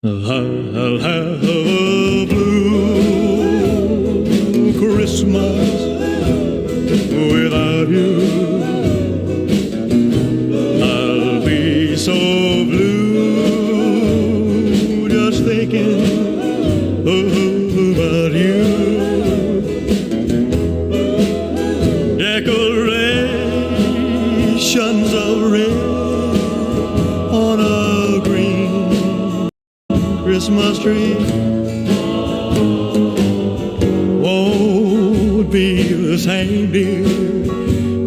I'll have a blue Christmas without you. I'll be so blue just thinking about you. Decorations of red on a green Christmas tree won't be the same, dear,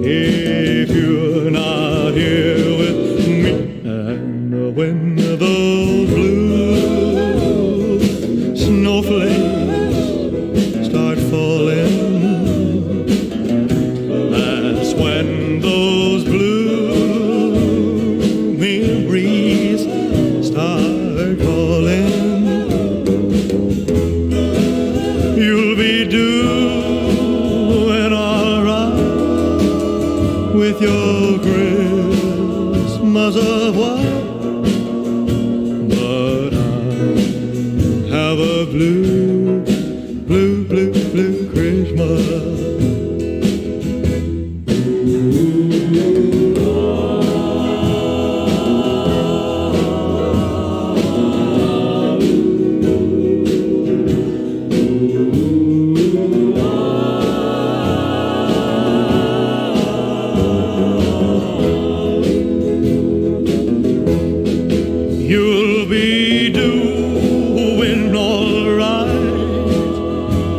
if you're not here with me. And when those blue snowflakes start falling, that's when those blue memories start calling. You'll be doing all right with your Christmas of white, but I have a blue, blue, blue, blue Christmas. You'll be doing all right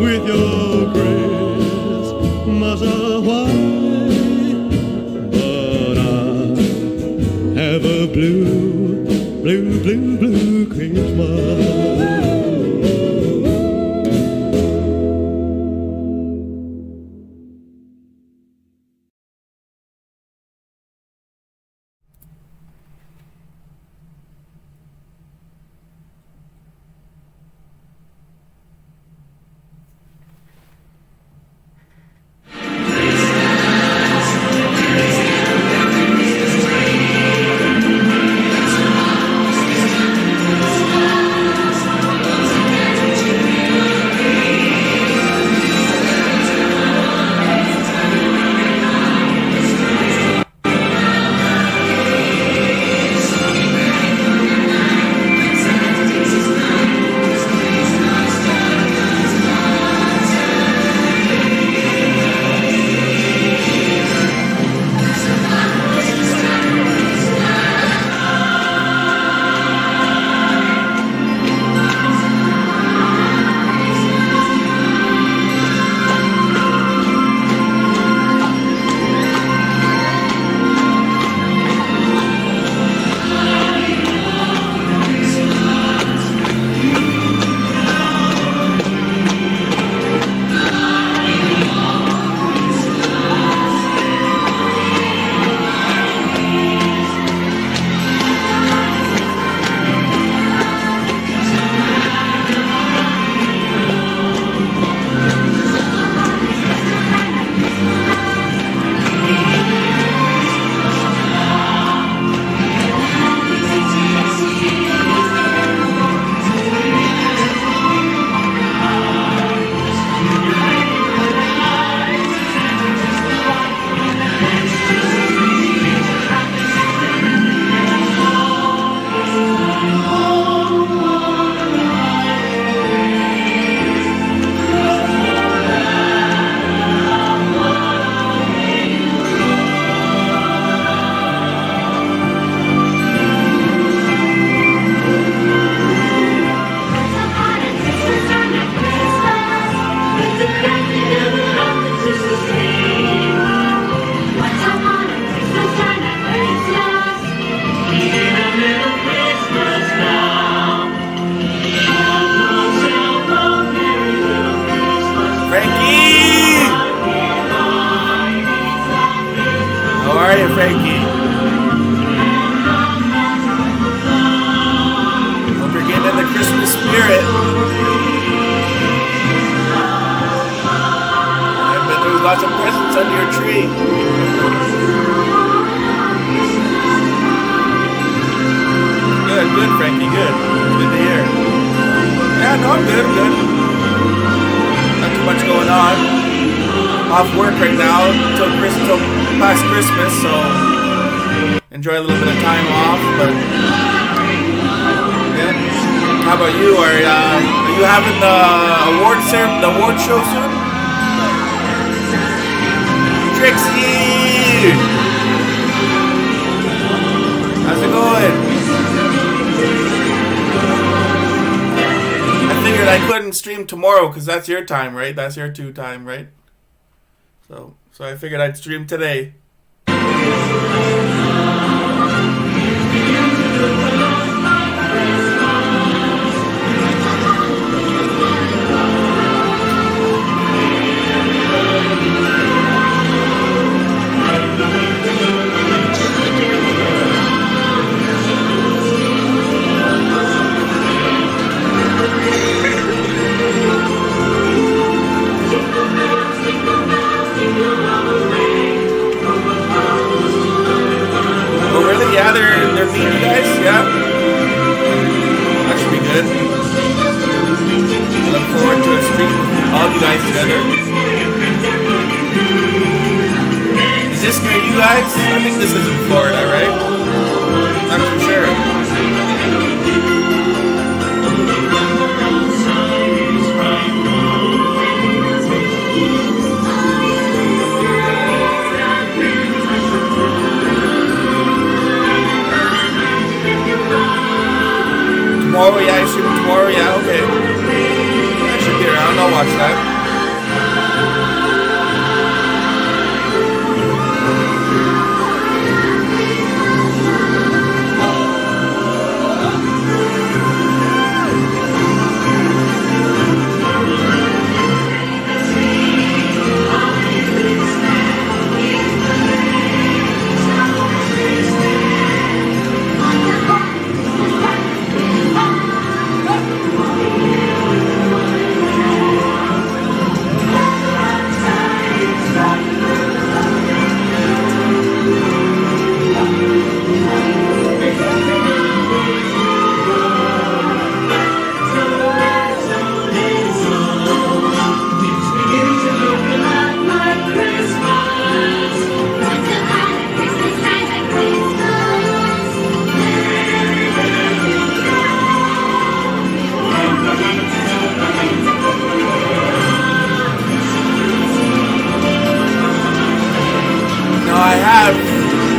with your Christmas of white, but I have a blue, blue, blue, blue Christmas. Frankie. Hope you're getting in the Christmas spirit. I bet there's lots of presents under your tree. Good, Frankie, good. Good to hear. no, I'm good. I'm good. Not too much going on. Off work right now till past Christmas, so enjoy a little bit of time off. But yeah, how about you? Are you having the award show soon? Trixie, how's it going? I figured I couldn't stream tomorrow because that's your time, right? That's your 2 time, right? So I figured I'd stream today. Yeah, they're meeting you guys, yeah. That should be good. I look forward to a stream with all you guys together. Is this near you guys? I think this is in Florida, right? Not too sure. Tomorrow, yeah, I stream tomorrow, yeah, okay. I should be around, I'll watch that.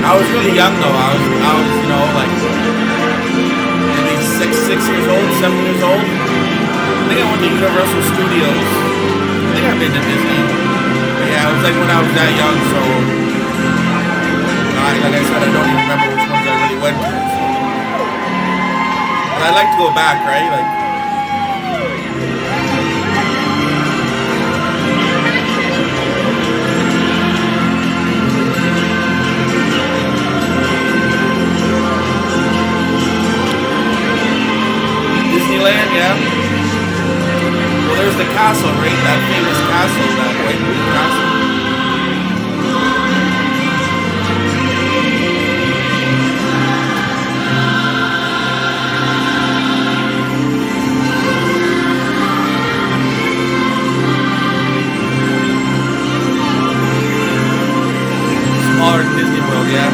I was really young though. I was, you know, like maybe 6 years old, 7 years old. I think I went to Universal Studios. I think I've been to Disney. But yeah, it was like when I was that young, so you know, like I said, I don't even remember which ones I really went to. So. But I'd like to go back, right? Like. Disneyland, yeah. Well, there's the castle, right? That famous castle, that White Castle. Smaller than Disney World, yeah.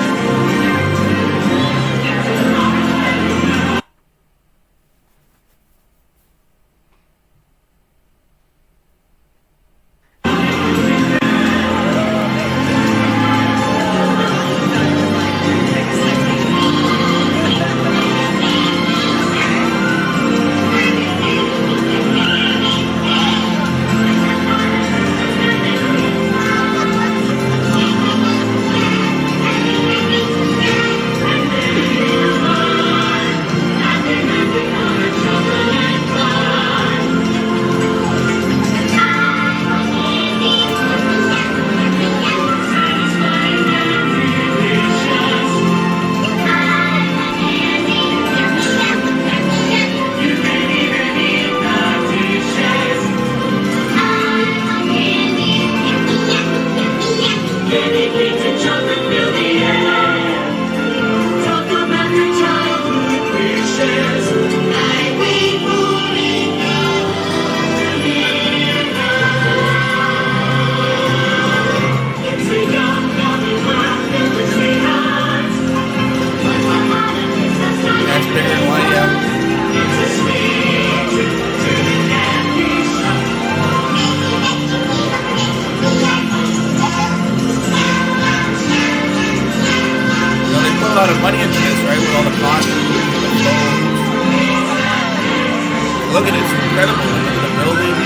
Look at it, it's incredible. Look at the buildings.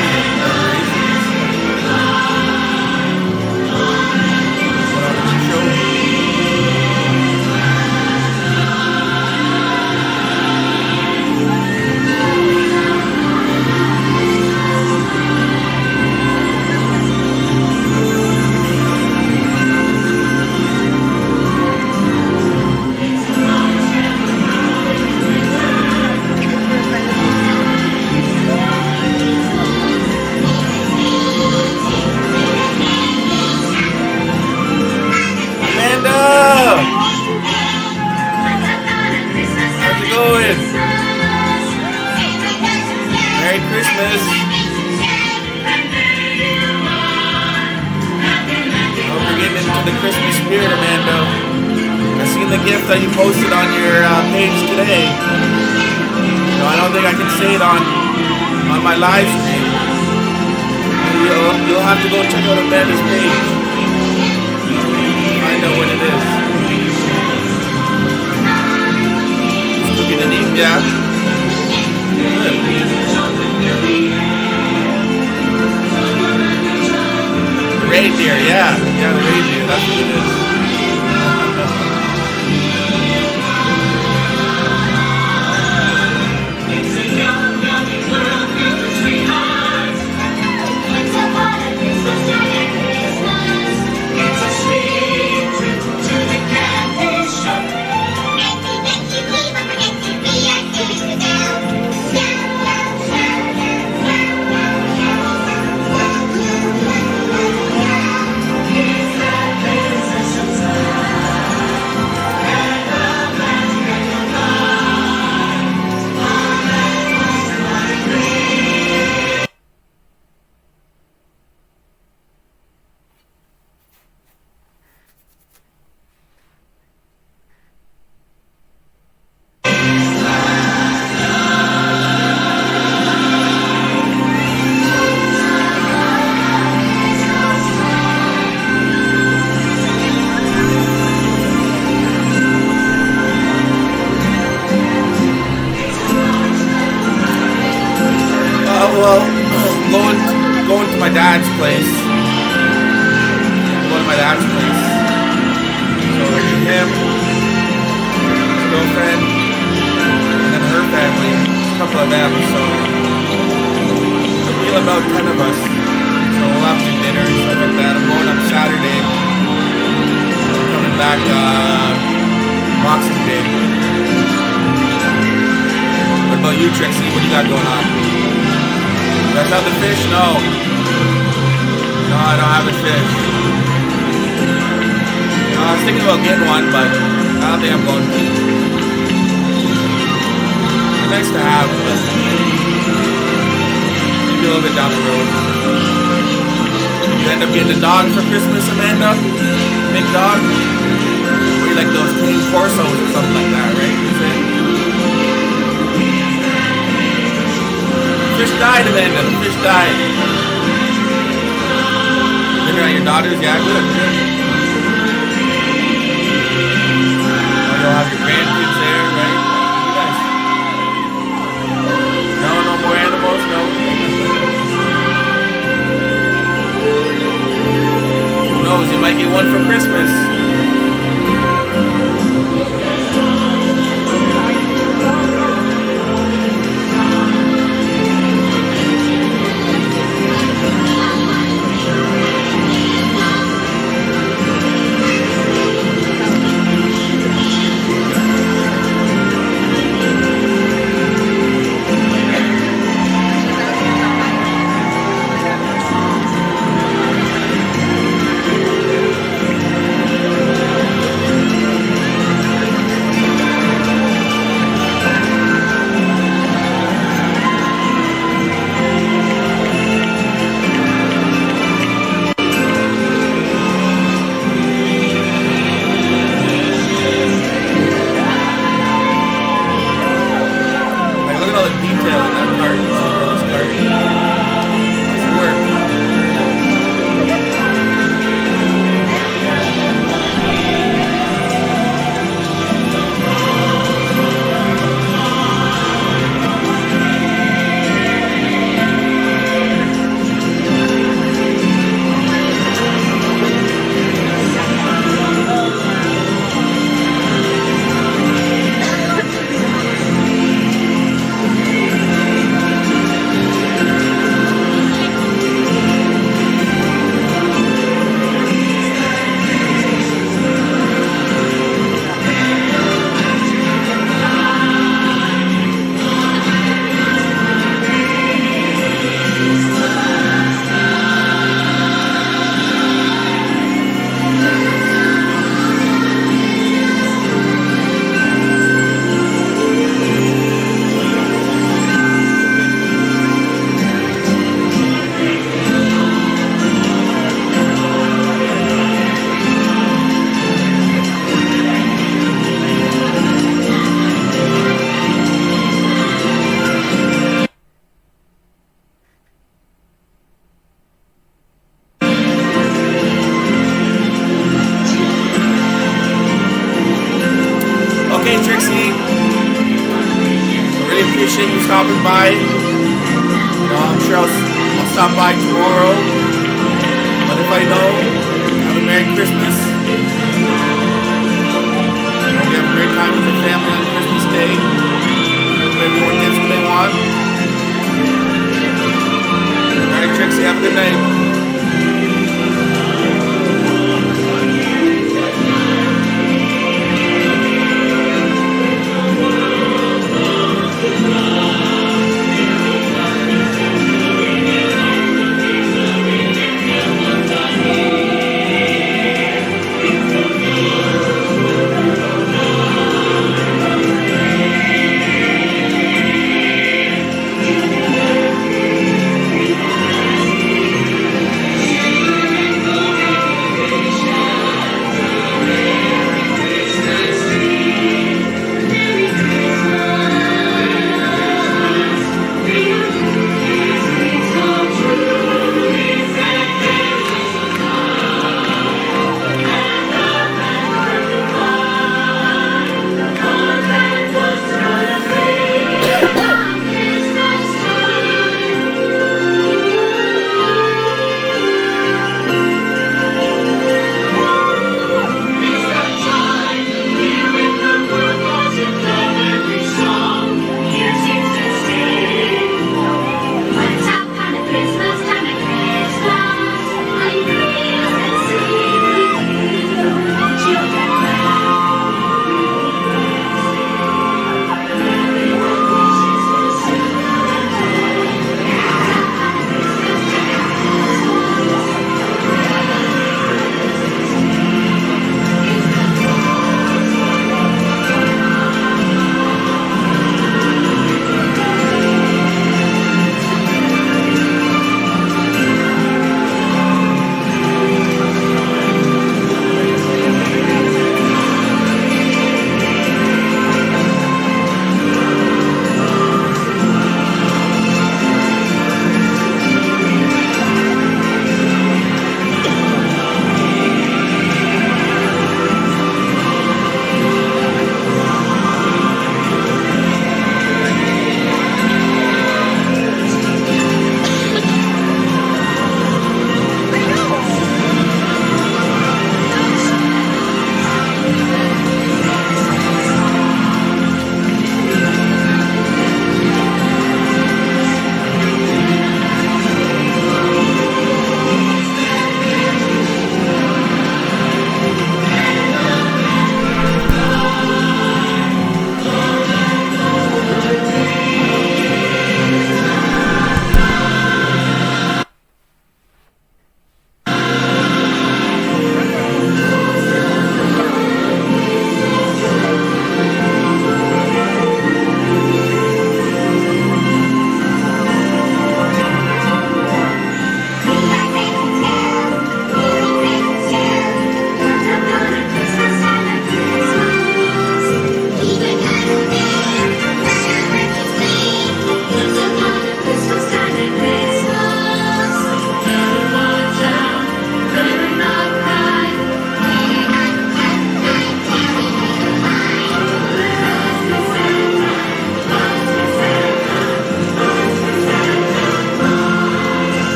What else to show? That you posted on your page today. No, I don't think I can say it on my live stream. You'll have to go check out Amanda's page. Find out what it is. ᴠɪ괱ɪᴛɪირlī. The reindeer, yeah, the reindeer. That's what it is. Going to my dad's place. Going to my dad's place. So him, his girlfriend, and then her family, a couple of them. So there'll be about 10 of us. So we'll have to do dinner and stuff like that. I'm going up Saturday. I'm coming back Boxing Day. What about you, Trixie? What do you got going on? You guys have the fish? No. No, I don't have a fish. I was thinking about getting one, but I don't think I'm going to. It's nice to have, but maybe a little bit down the road. You end up getting a dog for Christmas, Amanda? Big dog? Or you like those ᴠɪ괱ɪᴛɪირlī or something like that, right? Fish died, Amanda. The fish died. Dinner at your daughter's? Yeah, good. Oh, you'll have your grandkids there, right? You guys. No more animals, no. Who knows? You might get one for Christmas. really appreciate you stopping by. I'm sure I'll stop by tomorrow. But if I don't, have a Merry Christmas. Hope you have a great time with your family on Christmas Day. Hope everyone gets what they want. Alright, Trixie, have a good night.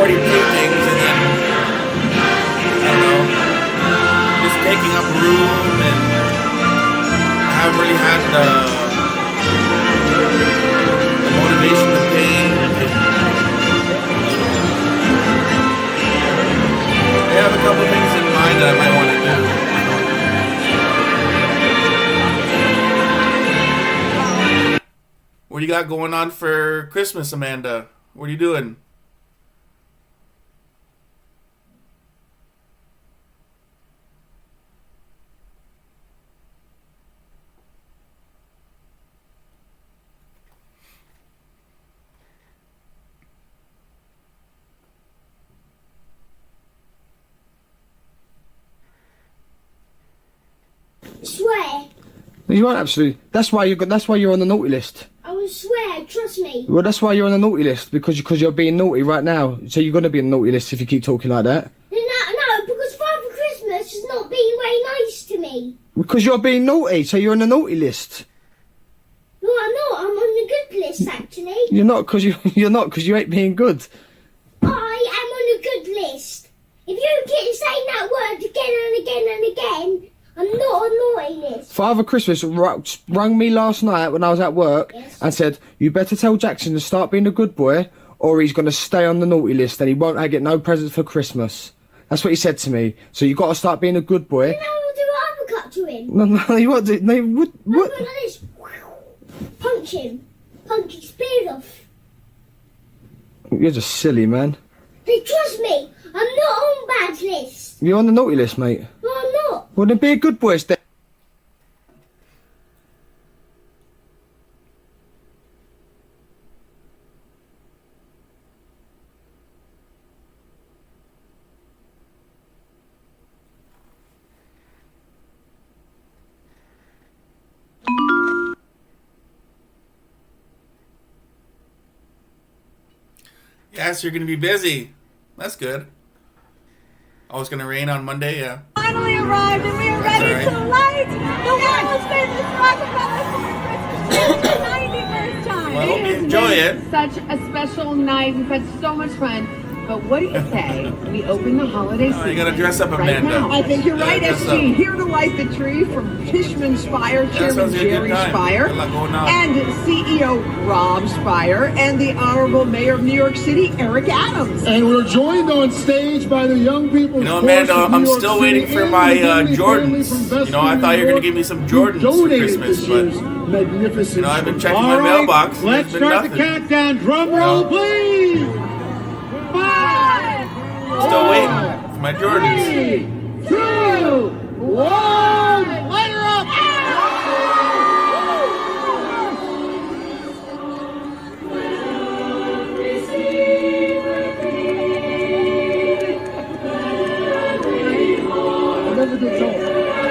importing paintings and then, I don't know, just taking up room, and I haven't really had the motivation to paint. I have a couple things in mind that I might want to do. What do you got going on for Christmas, Amanda? What are you doing? Swear. You aren't absolutely. That's why you're on the naughty list. I will swear, trust me. Well, that's why you're on the naughty list because you're being naughty right now. So you're gonna be on the naughty list if you keep talking like that. No, because Father Christmas has not been very nice to me. Because you're being naughty, so you're on the naughty list. No, I'm not. I'm on the good list, actually. You're not because you ain't being good. I am on the good list. If you keep saying that word again and again and again, I'm not on naughty list. Father Christmas rang me last night when I was at work Yes. and said, "You better tell Jackson to start being a good boy, or he's gonna stay on the naughty list and he won't get no presents for Christmas." That's what he said to me. So you got to start being a good boy. Then I will do an uppercut to him. No, you won't do. No, what? I'm going like this. Punch him. Punch his beard off. You're just silly, man. Hey, trust me, I'm not on bad list. You're on the naughty list, mate. No, I'm not. Well, then be a good boy, Steph. Yes, you're going to be busy. That's good. Oh, it's going to rain on Monday, yeah. Finally arrived and we are ready to light the world's famous Rockefeller for Christmas. 91st time. Well, I hope you enjoy it. Such a special night. We've had so much fun. But what do you say we open the holiday season? Oh, you got to dress up, right Amanda. now? I think you're right, Dress SG. up. Here to light the tree from Tishman Spire, Chairman sounds like a good Jerry time. Spire, Got a lot going on. and CEO Rob Spire, and the Honorable Mayor of New York City, Eric Adams. And we're joined on stage by the young people. You know, Amanda, I'm still waiting for my Jordans. You know, I thought you were going to give me some Jordans for Christmas, but magnificent. you know, I've been checking All my right, mailbox. Let's There's been start the nothing. countdown. Drum roll, please. 5, Still waiting for my Jordans. 3, 2, 1. Light her up. Never did so.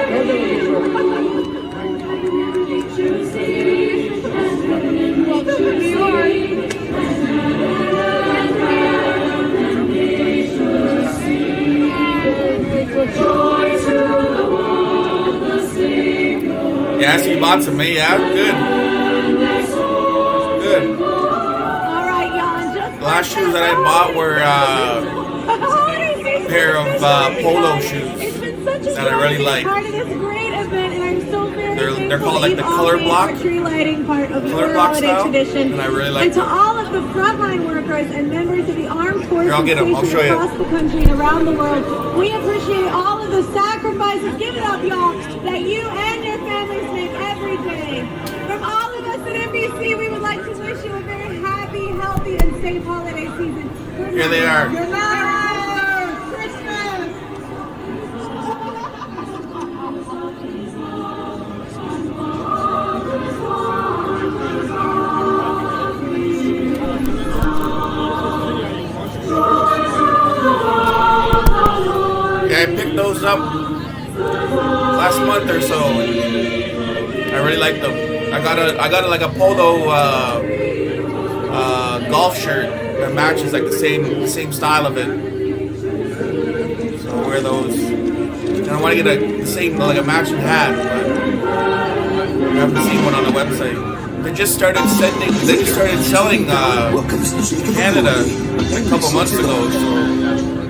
Never did so. Yeah, so you bought some, yeah? Good. Good. All right, y'all. And just The last shoes that I bought were a pair of polo shoes It's been such a that I really like. part of this great event, and I'm so very They're thankful called that like the you've all color made block. our tree lighting part of Color your block holiday style, tradition. and I really like And to them. all of the frontline workers and members of the armed forces Here, I'll get 'em. I'll stationed show you. across the country and around the world, we appreciate all of the sacrifices. Give it up, y'all, that you and your families make every day. From all of us at NBC, we would like to wish you a very happy, healthy, and safe holiday season. Good Here they night. are. Good night. Christmas. Yeah, I picked those up last month or so. I really like them. I got a like a polo golf shirt that matches like the same style of it. So I'll wear those. And I want to get the same like a matching hat, but I haven't seen one on the website. They just started sending. They just started selling Canada a couple months ago. So.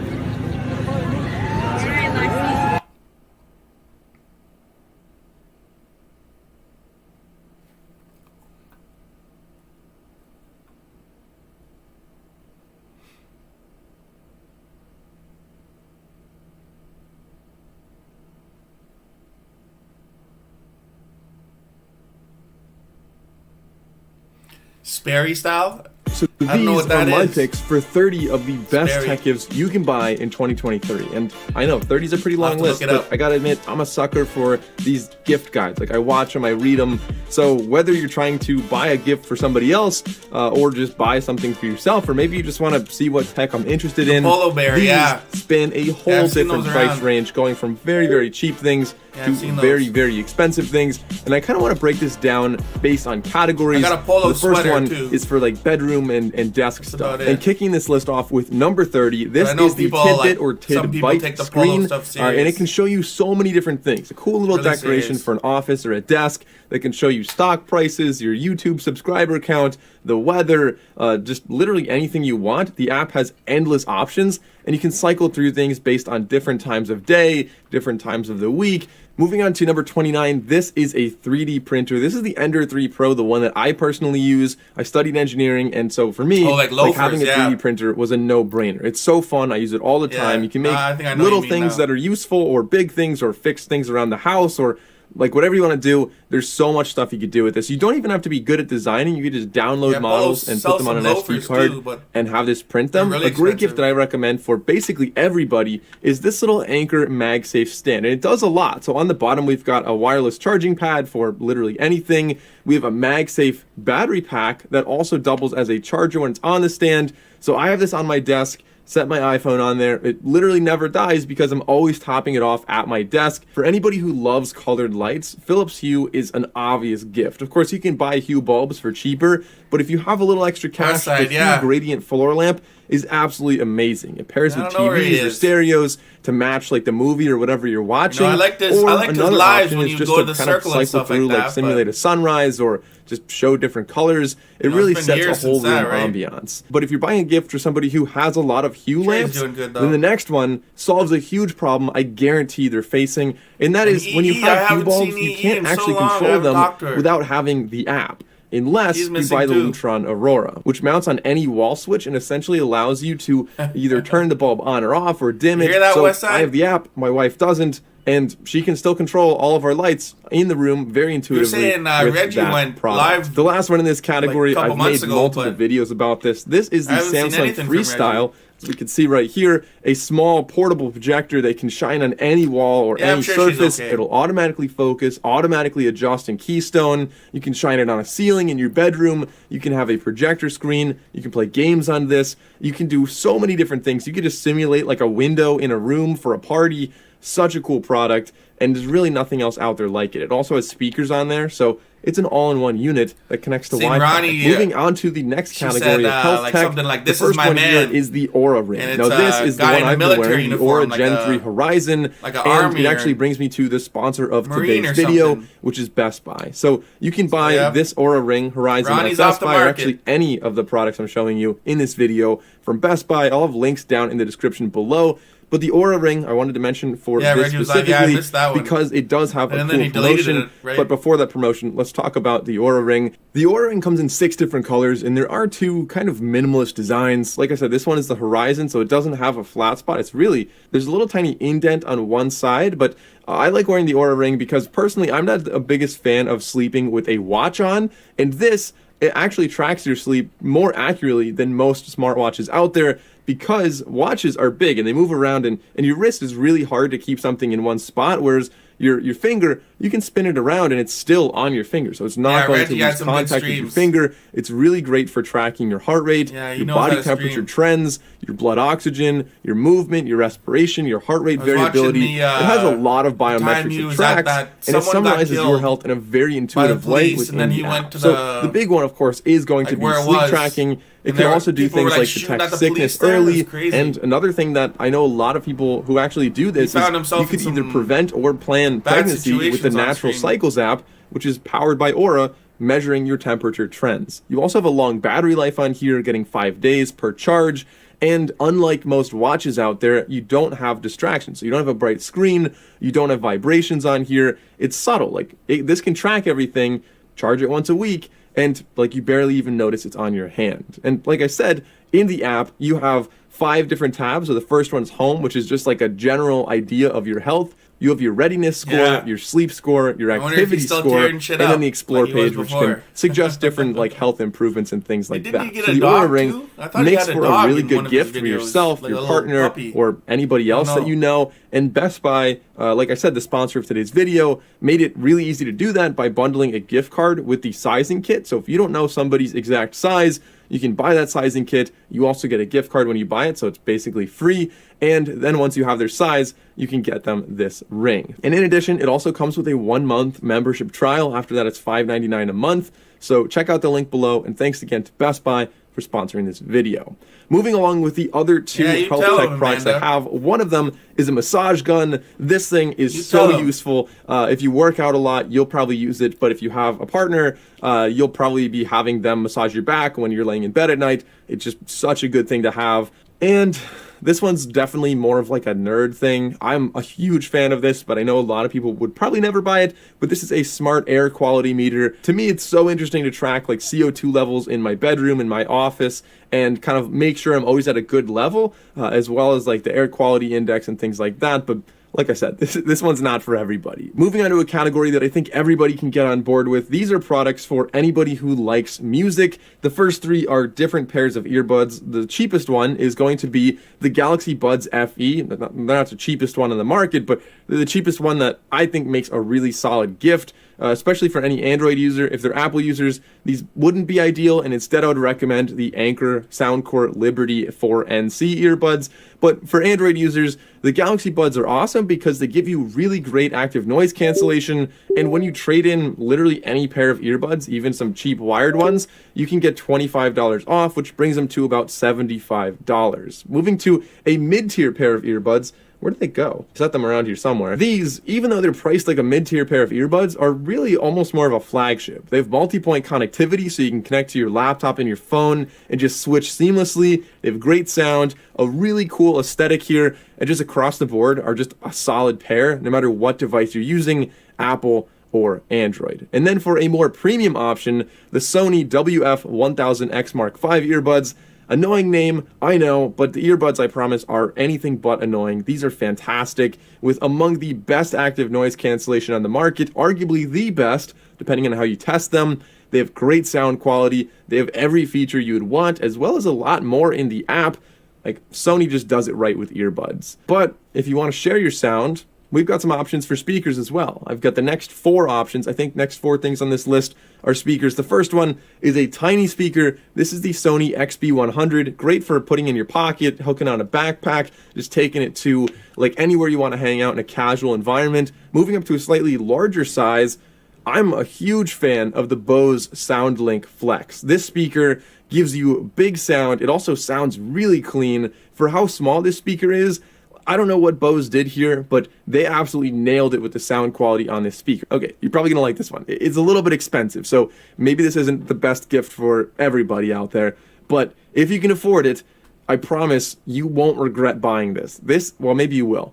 Sperry style? So I don't know what that these are my is. picks for 30 of the best Sperry. tech gifts you can buy in 2023. And I know 30 is a pretty I'll long have to list, look it but up. I gotta admit, I'm a sucker for these gift guides. Like, I watch them, I read them. So whether you're trying to buy a gift for somebody else, or just buy something for yourself, or maybe you just want to see what tech I'm interested in, Polo Bear, these yeah. span a whole Yeah, I've seen different those price around. range, going from very, very cheap things Yeah, to I've seen those. very, very expensive things. And I kind of want to break this down based on categories. I got a polo The first sweater, one too. is for like bedroom and desk stuff. about it. And kicking this list off with number 30, this I know is the people, Tidbit like, or some people Tidbite take the polo screen, stuff and it serious. can show you so many different things. A cool little Really decoration serious. for an office or a desk that can show you stock prices, your YouTube subscriber count, the weather, just literally anything you want. The app has endless options, and you can cycle through things based on different times of day, different times of the week. Moving on to number 29, this is a 3D printer. This is the Ender 3 Pro, the one that I personally use. I studied engineering, and so for me, like loafers, having a yeah. 3D printer was a no-brainer. It's so fun. I use it all the Yeah. time. You can make I think I know little what you mean things now. that are useful, or big things, or fix things around the house, or like whatever you want to do. There's so much stuff you could do with this. You don't even have to be good at designing. You could just download Yeah, models Polos and sell put them on an some SD loafers card too, but and have this print them. they're really A great gift expensive. that I recommend for basically everybody is this little Anker MagSafe stand, and it does a lot. So on the bottom we've got a wireless charging pad for literally anything. We have a MagSafe battery pack that also doubles as a charger when it's on the stand. So I have this on my desk, set my iPhone on there. It literally never dies because I'm always topping it off at my desk. For anybody who loves colored lights, Philips Hue is an obvious gift. Of course, you can buy Hue bulbs for cheaper, but if you have a little extra cash, Westside, the yeah. Hue Gradient floor lamp is absolutely amazing. It pairs I with don't know where he TVs or is. stereos to match like the movie or whatever you're watching. I like this. Or I like his another lives option when is you just go to to the kind of circle and cycle stuff like through, that, like but- simulate a sunrise or just show different colors. It know, really it's been sets a years whole since room that, right? ambiance. But if you're buying a gift for somebody who has a lot of Hue Sure, he's lamps, doing good, though. then the next one solves a huge problem I guarantee they're facing, and that And is when you EE, I have Hue haven't bulbs, seen you EE can't in so actually long. I control have a them doctor. without having the app. Unless He's you missing buy the too. Lutron Aurora, which mounts on any wall switch and essentially allows you to either turn the bulb on or off or dim You it. hear that, So Westside? I have the app, my wife doesn't, and she can still control all of our lights in the room very intuitively. saying, with Reggie that went product. live The last one in this category, like a couple I've months made ago, multiple but videos about this. This is the I haven't seen Samsung anything from Freestyle. Reggie. So we can see right here a small portable projector that can shine on any wall or Yeah, I'm any sure she's surface. okay. It'll automatically focus, automatically adjust in Keystone. You can shine it on a ceiling in your bedroom. You can have a projector screen. You can play games on this. You can do so many different things. You could just simulate like a window in a room for a party. Such a cool product, and there's really nothing else out there like it. It also has speakers on there, so it's an all-in-one unit that connects to See, Wi-Fi. Ronnie, Moving on to the next she category said, of health like tech, something like, "This the is first my one here man." is the Aura Ring. And Now it's this a is the guy one in a I've been military wearing, the uniform, Aura like Gen a- 3 Horizon, like a and army it or actually brings me to the sponsor of Marine today's or video, something. which is Best Buy. So you can buy yeah. this Aura Ring Horizon Ronnie's at off Best the Buy, or market. actually any of the products I'm showing you in this video from Best Buy. I'll have links down in the description below. But the Aura Ring, I wanted to mention for Yeah, this Reggie was like, "Yeah, I specifically missed that one." because it does have a And then cool he deleted promotion. it, right? But before that promotion, let's talk about the Aura Ring. The Aura Ring comes in 6 different colors, and there are 2 kind of minimalist designs. Like I said, this one is the Horizon, so it doesn't have a flat spot. It's really, there's a little tiny indent on one side, but I like wearing the Aura Ring because personally, I'm not the biggest fan of sleeping with a watch on, and this, it actually tracks your sleep more accurately than most smartwatches out there, because watches are big and they move around, and your wrist is really hard to keep something in one spot, whereas your finger, you can spin it around and it's still on your finger, so it's not Yeah, going Reggie to had lose some good contact with your streams. finger. It's really great for tracking your heart rate, Yeah, he your knows how body to temperature stream. trends, your blood oxygen, your movement, your respiration, your heart rate I was watching variability. the, It has a lot of time biometrics he it was tracks, at that, and it someone got summarizes your killed health in a very by the intuitive way police, within and then he the went app. to So the big one, of course, is going to like be where it sleep was. tracking. It And can there- also do people were, things like, like shooting detect at the sickness police there. It was early. crazy. And another thing that I know a lot of people who actually do this found is himself you could in either some prevent or plan bad pregnancy with the situations on Natural stream. Cycles app, which is powered by Aura. measuring your temperature trends. You also have a long battery life on here, getting 5 days per charge. And unlike most watches out there, you don't have distractions. So you don't have a bright screen, you don't have vibrations on here. It's subtle. Like this can track everything, charge it once a week, and like you barely even notice it's on your hand. And like I said, in the app, you have 5 different tabs. So the first one's home, which is just like a general idea of your health. You have your readiness score, your sleep score, your activity score, and then the explore page, which can suggest different like health improvements and things like that. So the Oura Ring makes for a really good gift for yourself, your partner, or anybody else that you know. And Best Buy, like I said, the sponsor of today's video, made it really easy to do that by bundling a gift card with the sizing kit. So if you don't know somebody's exact size, you can buy that sizing kit. You also get a gift card when you buy it, so it's basically free. And then once you have their size, you can get them this ring. And in addition, it also comes with a 1-month membership trial. After that, it's $5.99 a month. So check out the link below. And thanks again to Best Buy for sponsoring this video. Moving along with the other 2 health tech products I have. One of them is a massage gun. This thing is so useful. If you work out a lot, you'll probably use it. But if you have a partner, you'll probably be having them massage your back when you're laying in bed at night. It's just such a good thing to have. And this one's definitely more of like a nerd thing. I'm a huge fan of this, but I know a lot of people would probably never buy it. But this is a smart air quality meter. To me, it's so interesting to track like CO2 levels in my bedroom, in my office, and kind of make sure I'm always at a good level, as well as like the air quality index and things like that. But like I said, this one's not for everybody. Moving on to a category that I think everybody can get on board with. These are products for anybody who likes music. The first 3 are different pairs of earbuds. The cheapest one is going to be the Galaxy Buds FE. They're not the cheapest one on the market, but they're the cheapest one that I think makes a really solid gift, especially for any Android user. If they're Apple users, these wouldn't be ideal, and instead I would recommend the Anker Soundcore Liberty 4NC earbuds. But for Android users, the Galaxy Buds are awesome because they give you really great active noise cancellation, and when you trade in literally any pair of earbuds, even some cheap wired ones, you can get $25 off, which brings them to about $75. Moving to a mid-tier pair of earbuds. Where did they go? Set them around here somewhere. These, even though they're priced like a mid-tier pair of earbuds, are really almost more of a flagship. They have multi-point connectivity, so you can connect to your laptop and your phone and just switch seamlessly. They have great sound, a really cool aesthetic here, and just across the board are just a solid pair, no matter what device you're using, Apple or Android. And then for a more premium option, the Sony WF-1000X Mark V earbuds. Annoying name, I know, but the earbuds, I promise, are anything but annoying. These are fantastic, with among the best active noise cancellation on the market, arguably the best, depending on how you test them. They have great sound quality, they have every feature you would want, as well as a lot more in the app. Like, Sony just does it right with earbuds. But if you want to share your sound, we've got some options for speakers as well. I've got the next 4 options. I think next 4 things on this list are speakers. The first one is a tiny speaker. This is the Sony XB100. Great for putting in your pocket, hooking on a backpack, just taking it to like anywhere you want to hang out in a casual environment. Moving up to a slightly larger size, I'm a huge fan of the Bose SoundLink Flex. This speaker gives you big sound. It also sounds really clean. For how small this speaker is, I don't know what Bose did here, but they absolutely nailed it with the sound quality on this speaker. Okay, you're probably gonna like this one. It's a little bit expensive, so maybe this isn't the best gift for everybody out there, but if you can afford it, I promise you won't regret buying this. Well, maybe you will.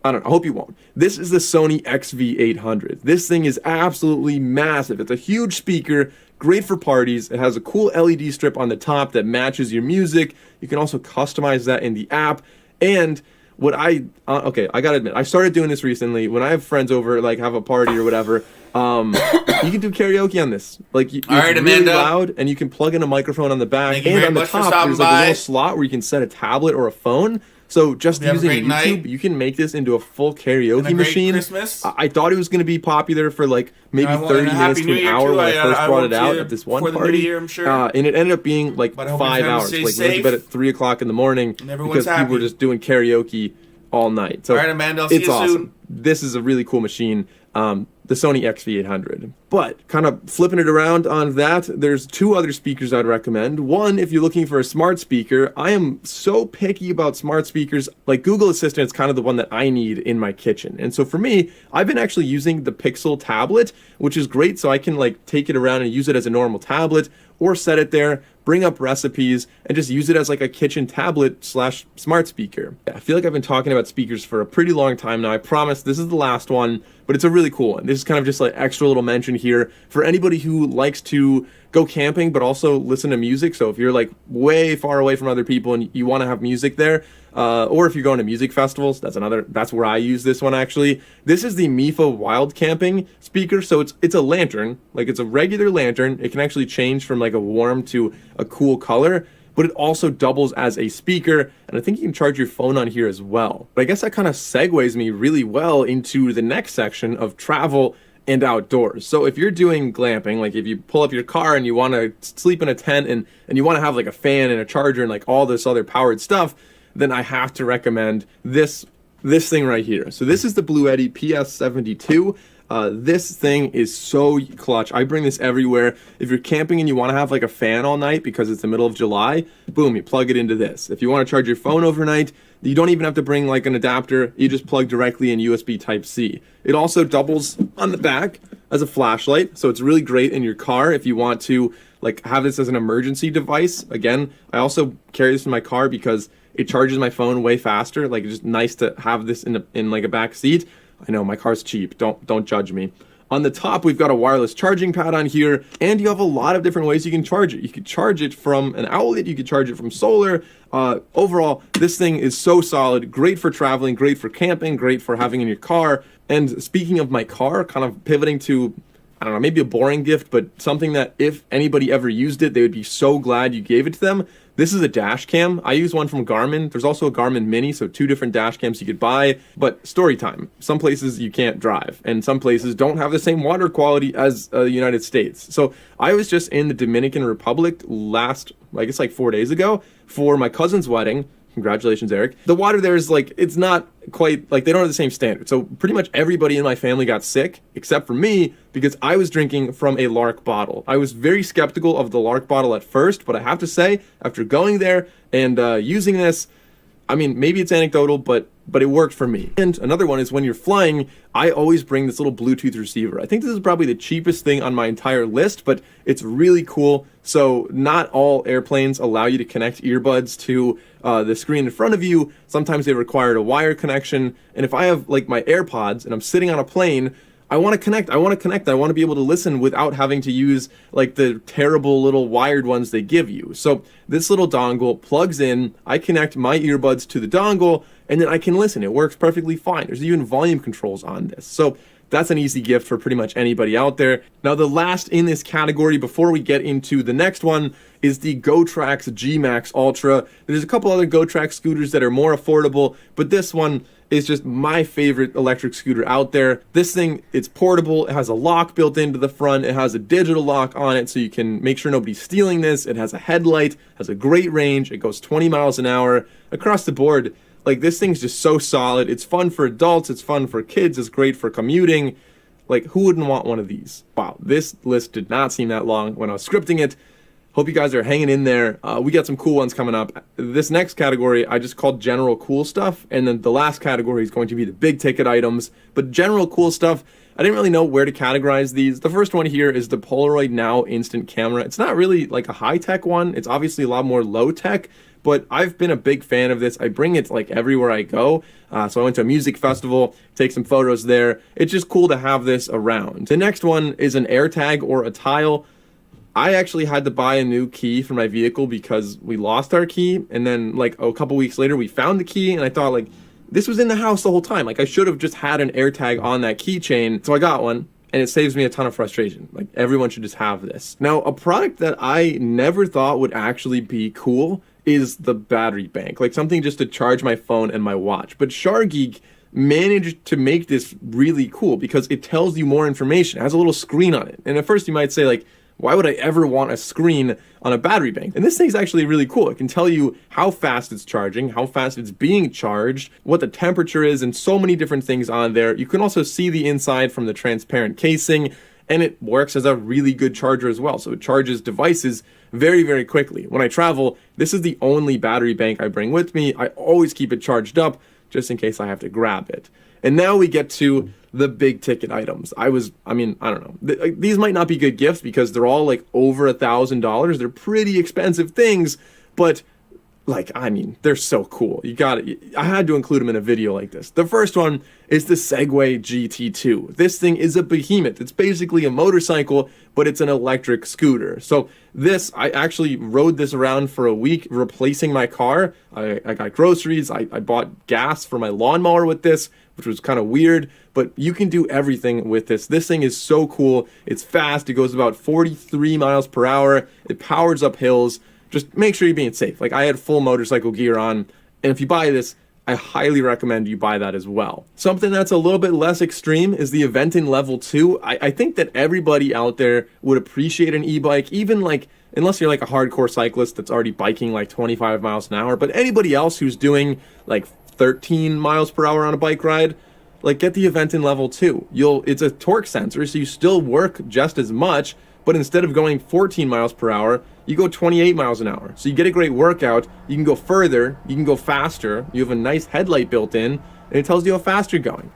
I don't know, I hope you won't. This is the Sony XV800. This thing is absolutely massive. It's a huge speaker, great for parties. It has a cool LED strip on the top that matches your music. You can also customize that in the app, and I gotta admit, I started doing this recently. When I have friends over, like have a party or whatever, you can do karaoke on this. Like, it's really loud, and you can plug in a microphone on the back, and on the top, there's like a little slot where you can set a tablet or a phone. So just using YouTube, you can make this into a full karaoke machine. I thought it was going to be popular for like maybe 30 minutes to an hour when I first brought it out at this one party. And it ended up being like 5 hours. Like, we went to bed at 3 o'clock in the morning because people were just doing karaoke all night. So it's awesome. This is a really cool machine. the Sony XV800. But kind of flipping it around on that, there's two other speakers I'd recommend. One, if you're looking for a smart speaker, I am so picky about smart speakers. Like Google Assistant is kind of the one that I need in my kitchen. And so for me, I've been actually using the Pixel tablet, which is great. So I can like take it around and use it as a normal tablet, or set it there, bring up recipes, and just use it as like a kitchen tablet / smart speaker. I feel like I've been talking about speakers for a pretty long time now. I promise this is the last one, but it's a really cool one. This is kind of just like extra little mention here for anybody who likes to go camping but also listen to music. So if you're like way far away from other people and you want to have music there, or if you're going to music festivals, that's where I use this one actually. This is the ᴑɪ곆 Wild Camping speaker. So it's a lantern, like it's a regular lantern. It can actually change from like a warm to a cool color, but it also doubles as a speaker, and I think you can charge your phone on here as well. But I guess that kind of segues me really well into the next section of travel and outdoors. So if you're doing glamping, like if you pull up your car and you want to sleep in a tent and you want to have like a fan and a charger and like all this other powered stuff, then I have to recommend this thing right here. So this is the Bluetti PS72. This thing is so clutch. I bring this everywhere. If you're camping and you want to have like a fan all night because it's the middle of July, boom, you plug it into this. If you want to charge your phone overnight, you don't even have to bring like an adapter. You just plug directly in USB Type-C. It also doubles on the back as a flashlight, so it's really great in your car if you want to like have this as an emergency device. Again, I also carry this in my car because it charges my phone way faster. Like it's just nice to have this in like a back seat. I know my car's cheap. Don't judge me. On the top, we've got a wireless charging pad on here, and you have a lot of different ways you can charge it. You could charge it from an outlet, you could charge it from solar. Overall, this thing is so solid, great for traveling, great for camping, great for having in your car. And speaking of my car, kind of pivoting to, I don't know, maybe a boring gift, but something that if anybody ever used it, they would be so glad you gave it to them. This is a dash cam. I use one from Garmin. There's also a Garmin Mini, so 2 different dash cams you could buy. But story time. Some places you can't drive, and some places don't have the same water quality as the United States. So I was just in the Dominican Republic last, I guess like 4 days ago, for my cousin's wedding. Congratulations, Eric. The water there is like, it's not quite, like they don't have the same standard. So pretty much everybody in my family got sick, except for me, because I was drinking from a Lark bottle. I was very skeptical of the Lark bottle at first, but I have to say, after going there and using this, I mean, maybe it's anecdotal, but it worked for me. And another one is when you're flying, I always bring this little Bluetooth receiver. I think this is probably the cheapest thing on my entire list, but it's really cool. So not all airplanes allow you to connect earbuds to the screen in front of you. Sometimes they require a wire connection. And if I have like my AirPods and I'm sitting on a plane, I want to connect. I want to be able to listen without having to use like the terrible little wired ones they give you. So this little dongle plugs in, I connect my earbuds to the dongle, and then I can listen. It works perfectly fine. There's even volume controls on this. So that's an easy gift for pretty much anybody out there. Now, the last in this category before we get into the next one is the GoTrax G-Max Ultra. There's a couple other GoTrax scooters that are more affordable, but this one is just my favorite electric scooter out there. This thing, it's portable. It has a lock built into the front. It has a digital lock on it so you can make sure nobody's stealing this. It has a headlight, has a great range. It goes 20 miles an hour across the board. Like, this thing's just so solid. It's fun for adults. It's fun for kids. It's great for commuting. Like, who wouldn't want one of these? Wow, this list did not seem that long when I was scripting it. Hope you guys are hanging in there. We got some cool ones coming up. This next category I just called general cool stuff, and then the last category is going to be the big ticket items. But general cool stuff, I didn't really know where to categorize these. The first one here is the Polaroid Now Instant Camera. It's not really like a high-tech one. It's obviously a lot more low-tech, but I've been a big fan of this. I bring it like everywhere I go. So I went to a music festival, take some photos there. It's just cool to have this around. The next one is an AirTag or a tile. I actually had to buy a new key for my vehicle because we lost our key, and then like a couple weeks later we found the key, and I thought like this was in the house the whole time. Like I should have just had an AirTag on that keychain. So I got one, and it saves me a ton of frustration. Like everyone should just have this. Now, a product that I never thought would actually be cool is the battery bank, like something just to charge my phone and my watch. But SharGeek managed to make this really cool because it tells you more information. It has a little screen on it. And at first you might say like, why would I ever want a screen on a battery bank? And this thing's actually really cool. It can tell you how fast it's charging, how fast it's being charged, what the temperature is, and so many different things on there. You can also see the inside from the transparent casing, and it works as a really good charger as well. So it charges devices very, very quickly. When I travel, this is the only battery bank I bring with me. I always keep it charged up just in case I have to grab it. And now we get to the big ticket items. I don't know. These might not be good gifts because they're all like over $1,000. They're pretty expensive things, but they're so cool. I had to include them in a video like this. The first one is the Segway GT2. This thing is a behemoth. It's basically a motorcycle, but it's an electric scooter. So I actually rode this around for a week, replacing my car. I got groceries. I bought gas for my lawnmower with this, which was kind of weird, but you can do everything with this. This thing is so cool. It's fast. It goes about 43 miles per hour. It powers up hills. Just make sure you're being safe. I had full motorcycle gear on, and if you buy this, I highly recommend you buy that as well. Something that's a little bit less extreme is the ᴘɪᴛɪᴛ Level 2. I think that everybody out there would appreciate an e-bike, even unless you're a hardcore cyclist that's already biking 25 miles an hour, but anybody else who's doing 13 miles per hour on a bike ride, get the ᴘɪᴛɪᴛ Level 2. It's a torque sensor, so you still work just as much, but instead of going 14 miles per hour, you go 28 miles an hour. So you get a great workout, you can go further, you can go faster, you have a nice headlight built in, and it tells you how fast you're going.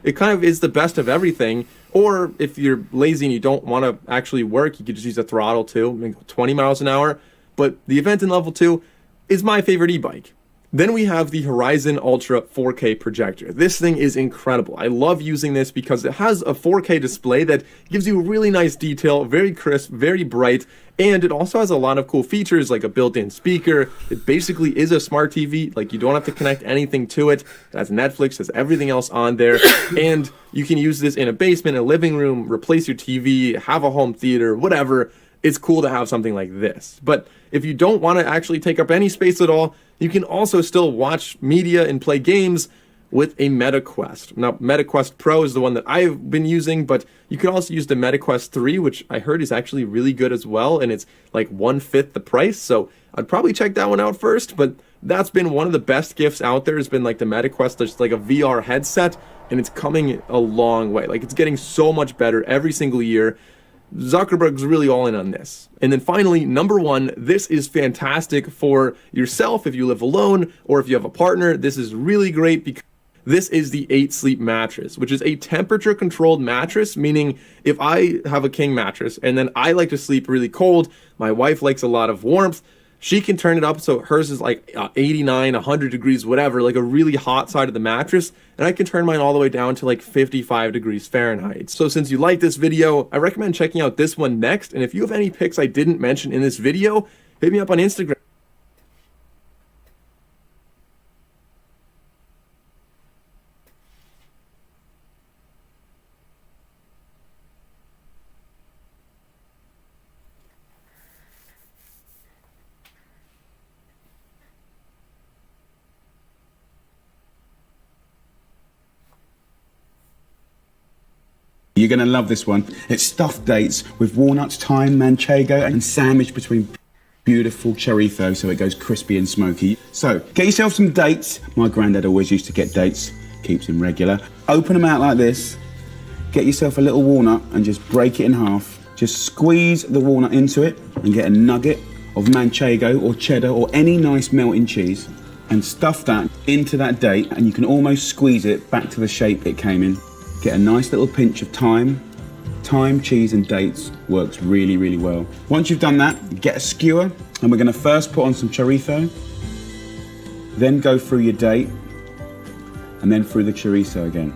It kind of is the best of everything. Or if you're lazy and you don't want to actually work, you could just use a throttle too, maybe 20 miles an hour. But the ᴘɪᴛɪᴛ Level 2 is my favorite e-bike. Then we have the Horizon Ultra 4K projector. This thing is incredible. I love using this because it has a 4K display that gives you really nice detail, very crisp, very bright, and it also has a lot of cool features like a built-in speaker. It basically is a smart TV. You don't have to connect anything to it. It has Netflix, has everything else on there, and you can use this in a basement, a living room, replace your TV, have a home theater, whatever. It's cool to have something like this. But if you don't want to actually take up any space at all, you can also still watch media and play games with a MetaQuest. Now, MetaQuest Pro is the one that I've been using, but you can also use the MetaQuest 3, which I heard is actually really good as well, and it's 1/5 the price, so I'd probably check that one out first, but that's been one of the best gifts out there. It's been the MetaQuest, just a VR headset, and it's coming a long way. It's getting so much better every single year. Zuckerberg's really all in on this. And then finally, number one, this is fantastic for yourself if you live alone or if you have a partner. This is really great because this is the 8 Sleep mattress, which is a temperature controlled mattress, meaning if I have a king mattress and then I like to sleep really cold, my wife likes a lot of warmth, she can turn it up so hers is 89, 100 degrees, whatever, a really hot side of the mattress, and I can turn mine all the way down to 55 degrees Fahrenheit. So since you like this video, I recommend checking out this one next, and if you have any picks I didn't mention in this video, hit me up on Instagram. You're going to love this one. It's stuffed dates with walnuts, thyme, manchego, and sandwiched between beautiful chorizo so it goes crispy and smoky. So, get yourself some dates. My granddad always used to get dates. Keeps him regular. Open them out like this. Get yourself a little walnut and just break it in half. Just squeeze the walnut into it and get a nugget of manchego or cheddar or any nice melting cheese and stuff that into that date, and you can almost squeeze it back to the shape it came in. Get a nice little pinch of thyme. Thyme, cheese and dates works really, really well. Once you've done that, get a skewer and we're going to first put on some chorizo, then go through your date and then through the chorizo again.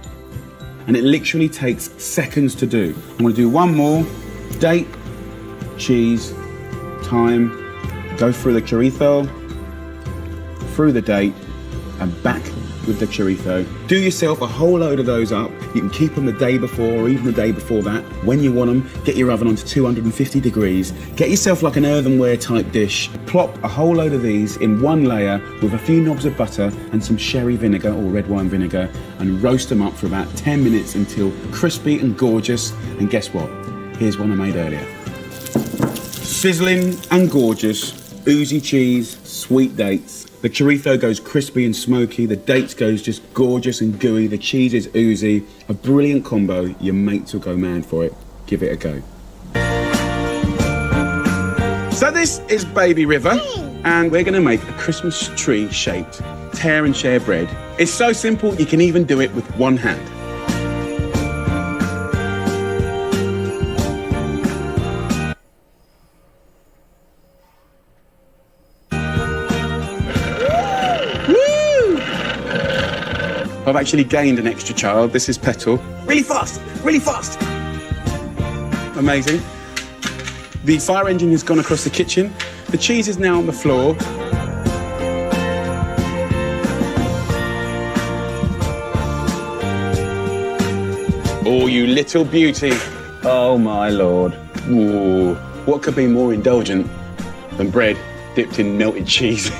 And it literally takes seconds to do. I'm going to do one more. Date, cheese, thyme, go through the chorizo, through the date and back with the chorizo. Do yourself a whole load of those up. You can keep them the day before or even the day before that. When you want them, get your oven onto 250 degrees. Get yourself an earthenware type dish. Plop a whole load of these in one layer with a few knobs of butter and some sherry vinegar or red wine vinegar and roast them up for about 10 minutes until crispy and gorgeous. And guess what? Here's one I made earlier. Sizzling and gorgeous, oozy cheese, sweet dates. The chorizo goes crispy and smoky, the dates goes just gorgeous and gooey, the cheese is oozy. A brilliant combo, your mates will go mad for it. Give it a go. So this is Baby River, and we're gonna make a Christmas tree shaped tear and share bread. It's so simple, you can even do it with one hand. I've actually gained an extra child. This is Petal. Really fast, really fast. Amazing. The fire engine has gone across the kitchen. The cheese is now on the floor. Oh, you little beauty. Oh my Lord. Ooh. What could be more indulgent than bread dipped in melted cheese?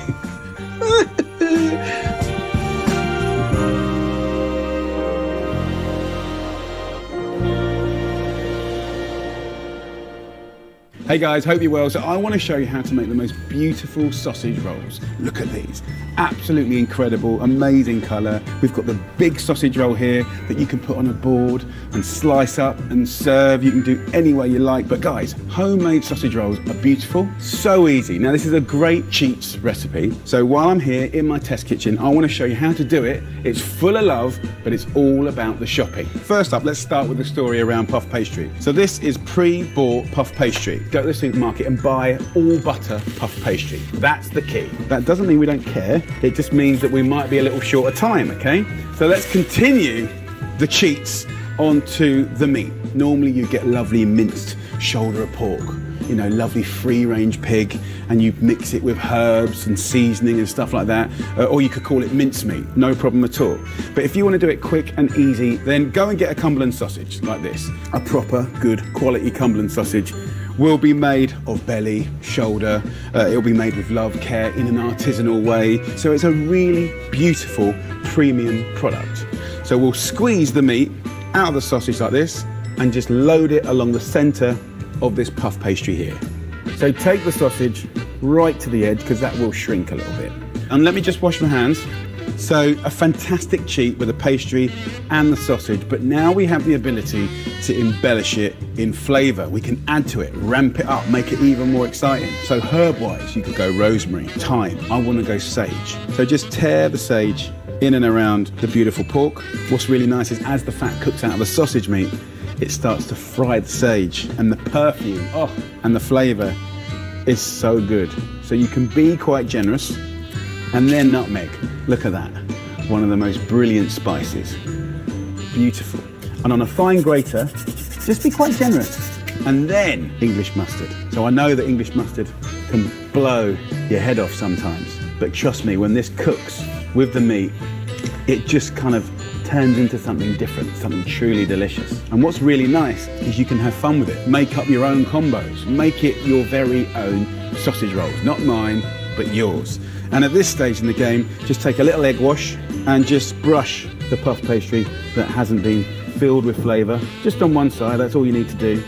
Hey guys, hope you're well. So I want to show you how to make the most beautiful sausage rolls. Look at these. Absolutely incredible, amazing colour. We've got the big sausage roll here that you can put on a board and slice up and serve. You can do any way you like. But guys, homemade sausage rolls are beautiful, so easy. Now this is a great cheats recipe. So while I'm here in my test kitchen, I want to show you how to do it. It's full of love, but it's all about the shopping. First up, let's start with the story around puff pastry. So this is pre-bought puff pastry. Go to the supermarket and buy all butter puff pastry. That's the key. That doesn't mean we don't care. It just means that we might be a little short of time, okay? So let's continue the cheats onto the meat. Normally you get lovely minced shoulder of pork, you know, lovely free-range pig, and you mix it with herbs and seasoning and stuff like that, or you could call it mincemeat, no problem at all. But if you want to do it quick and easy, then go and get a Cumberland sausage like this. A proper, good quality Cumberland sausage will be made of belly, shoulder, it'll be made with love, care, in an artisanal way. So it's a really beautiful premium product. So we'll squeeze the meat out of the sausage like this and just load it along the center of this puff pastry here. So take the sausage right to the edge because that will shrink a little bit. And let me just wash my hands. So a fantastic cheat with the pastry and the sausage, but now we have the ability to embellish it in flavour. We can add to it, ramp it up, make it even more exciting. So herb-wise, you could go rosemary, thyme. I want to go sage. So just tear the sage in and around the beautiful pork. What's really nice is as the fat cooks out of the sausage meat, it starts to fry the sage, and the perfume, and the flavour is so good. So you can be quite generous. And then nutmeg, look at that. One of the most brilliant spices. Beautiful. And on a fine grater, just be quite generous. And then English mustard. So I know that English mustard can blow your head off sometimes, but trust me, when this cooks with the meat, it just kind of turns into something different, something truly delicious. And what's really nice is you can have fun with it. Make up your own combos. Make it your very own sausage rolls. Not mine, but yours. And at this stage in the game, just take a little egg wash and just brush the puff pastry that hasn't been filled with flavour, just on one side, that's all you need to do.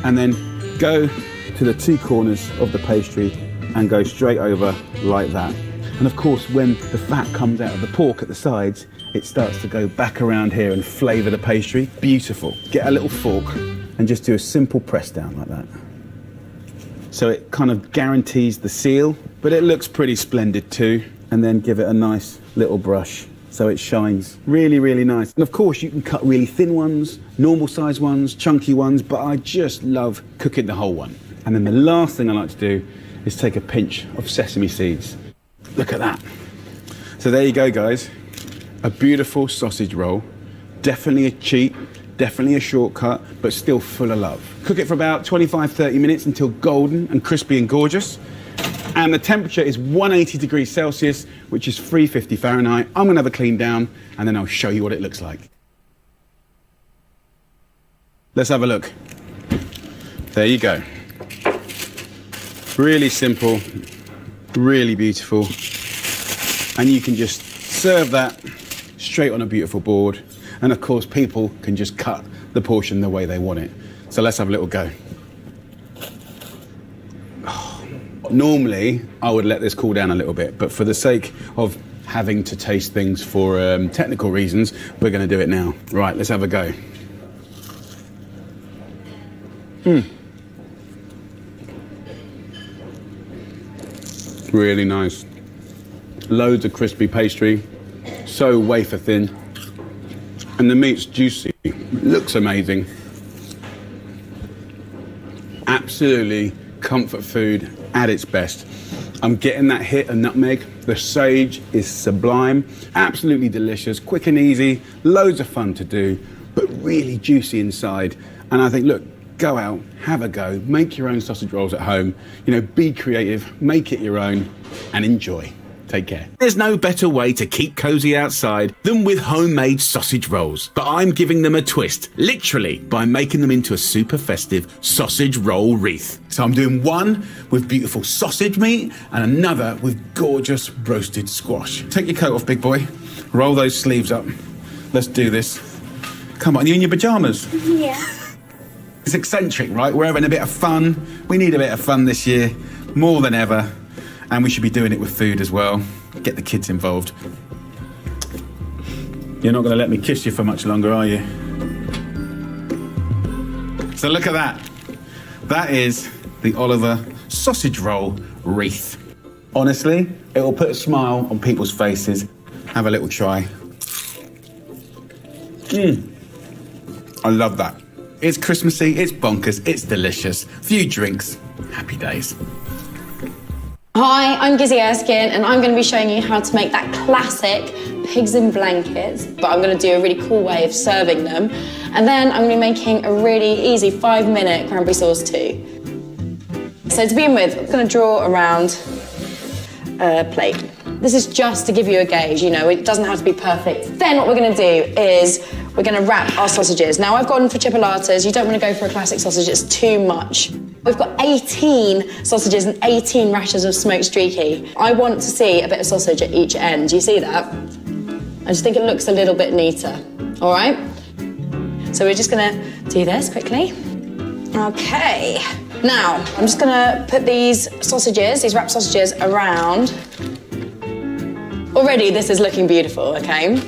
And then go to the two corners of the pastry and go straight over like that. And of course, when the fat comes out of the pork at the sides, it starts to go back around here and flavour the pastry. Beautiful. Get a little fork and just do a simple press down like that. So it kind of guarantees the seal, but it looks pretty splendid too. And then give it a nice little brush so it shines really, really nice. And of course you can cut really thin ones, normal size ones, chunky ones, but I just love cooking the whole one. And then the last thing I like to do is take a pinch of sesame seeds. Look at that. So there you go, guys. A beautiful sausage roll. Definitely a cheat. Definitely a shortcut, but still full of love. Cook it for about 25-30 minutes until golden and crispy and gorgeous. And the temperature is 180 degrees Celsius, which is 350 Fahrenheit. I'm gonna have a clean down and then I'll show you what it looks like. Let's have a look. There you go. Really simple, really beautiful. And you can just serve that straight on a beautiful board. And of course, people can just cut the portion the way they want it. So let's have a little go. Normally, I would let this cool down a little bit, but for the sake of having to taste things for technical reasons, we're going to do it now. Right, let's have a go. Really nice. Loads of crispy pastry, so wafer thin, and the meat's juicy. Looks amazing. Absolutely comfort food at its best. I'm getting that hit of nutmeg. The sage is sublime, absolutely delicious, quick and easy, loads of fun to do, but really juicy inside. And I think, look, go out, have a go, make your own sausage rolls at home, you know, be creative, make it your own, and enjoy. Take care. There's no better way to keep cozy outside than with homemade sausage rolls. But I'm giving them a twist, literally, by making them into a super festive sausage roll wreath. So I'm doing one with beautiful sausage meat and another with gorgeous roasted squash. Take your coat off, big boy. Roll those sleeves up. Let's do this. Come on, you in your pajamas? Yeah. It's eccentric, right? We're having a bit of fun. We need a bit of fun this year, more than ever. And we should be doing it with food as well. Get the kids involved. You're not going to let me kiss you for much longer, are you? So look at that. That is the Oliver sausage roll wreath. Honestly, it will put a smile on people's faces. Have a little try. I love that. It's Christmassy, it's bonkers, it's delicious. Few drinks, happy days. Hi, I'm ᴛɪ괱ɪᴛɪᴜ, and I'm going to be showing you how to make that classic pigs in blankets, but I'm going to do a really cool way of serving them. And then I'm going to be making a really easy 5-minute cranberry sauce too. So to begin with, I'm going to draw around a plate. This is just to give you a gauge, you know, it doesn't have to be perfect. Then what we're going to do is we're going to wrap our sausages. Now I've gone for chipolatas. You don't want to go for a classic sausage, it's too much. We've got 18 sausages and 18 rashers of smoked streaky. I want to see a bit of sausage at each end. Do you see that? I just think it looks a little bit neater. All right? So we're just gonna do this quickly. Okay. Now, I'm just gonna put these sausages, these wrapped sausages around. Already this is looking beautiful, okay?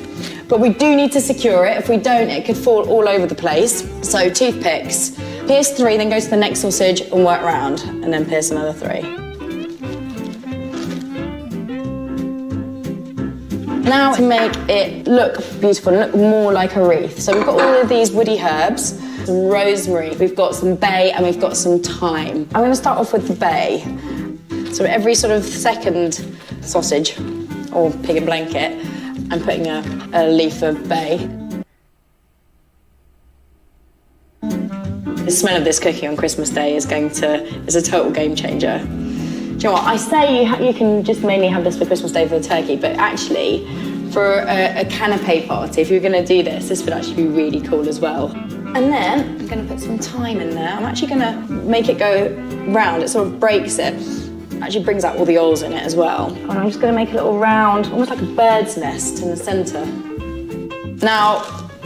But we do need to secure it. If we don't, it could fall all over the place. So toothpicks. Pierce 3, then go to the next sausage and work round, and then pierce another 3. Now to make it look beautiful, look more like a wreath. So we've got all of these woody herbs, some rosemary, we've got some bay, and we've got some thyme. I'm going to start off with the bay. So every sort of second sausage, or pig in blanket, I'm putting a leaf of bay. The smell of this cookie on Christmas Day is a total game changer. Do you know what? I say you can just mainly have this for Christmas Day for the turkey, but actually, for a canapé party, if you're going to do this, this would actually be really cool as well. And then I'm going to put some thyme in there. I'm actually going to make it go round. It sort of breaks it. Actually brings out all the oils in it as well. And I'm just going to make a little round, almost like a bird's nest in the centre. Now,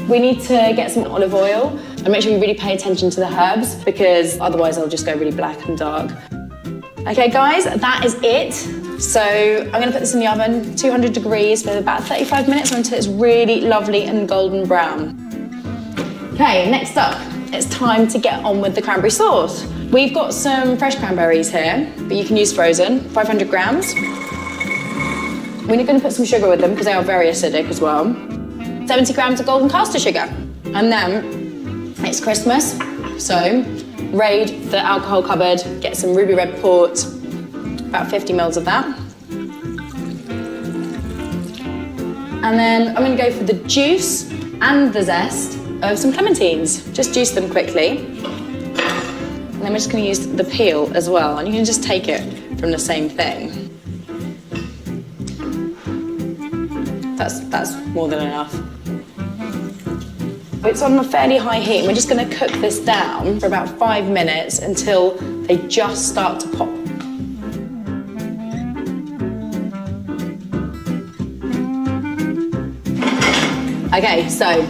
we need to get some olive oil and make sure you really pay attention to the herbs because otherwise they'll just go really black and dark. Okay guys, that is it. So I'm going to put this in the oven, 200 degrees for about 35 minutes until it's really lovely and golden brown. Okay, next up, it's time to get on with the cranberry sauce. We've got some fresh cranberries here, but you can use frozen, 500 grams. We're going to put some sugar with them because they are very acidic as well. 70 grams of golden caster sugar. And then it's Christmas, so raid the alcohol cupboard, get some ruby red port, about 50 mils of that. And then I'm going to go for the juice and the zest of some clementines. Just juice them quickly. And then we're just going to use the peel as well, and you can just take it from the same thing. That's more than enough. It's on a fairly high heat, and we're just going to cook this down for about 5 minutes until they just start to pop. Okay, so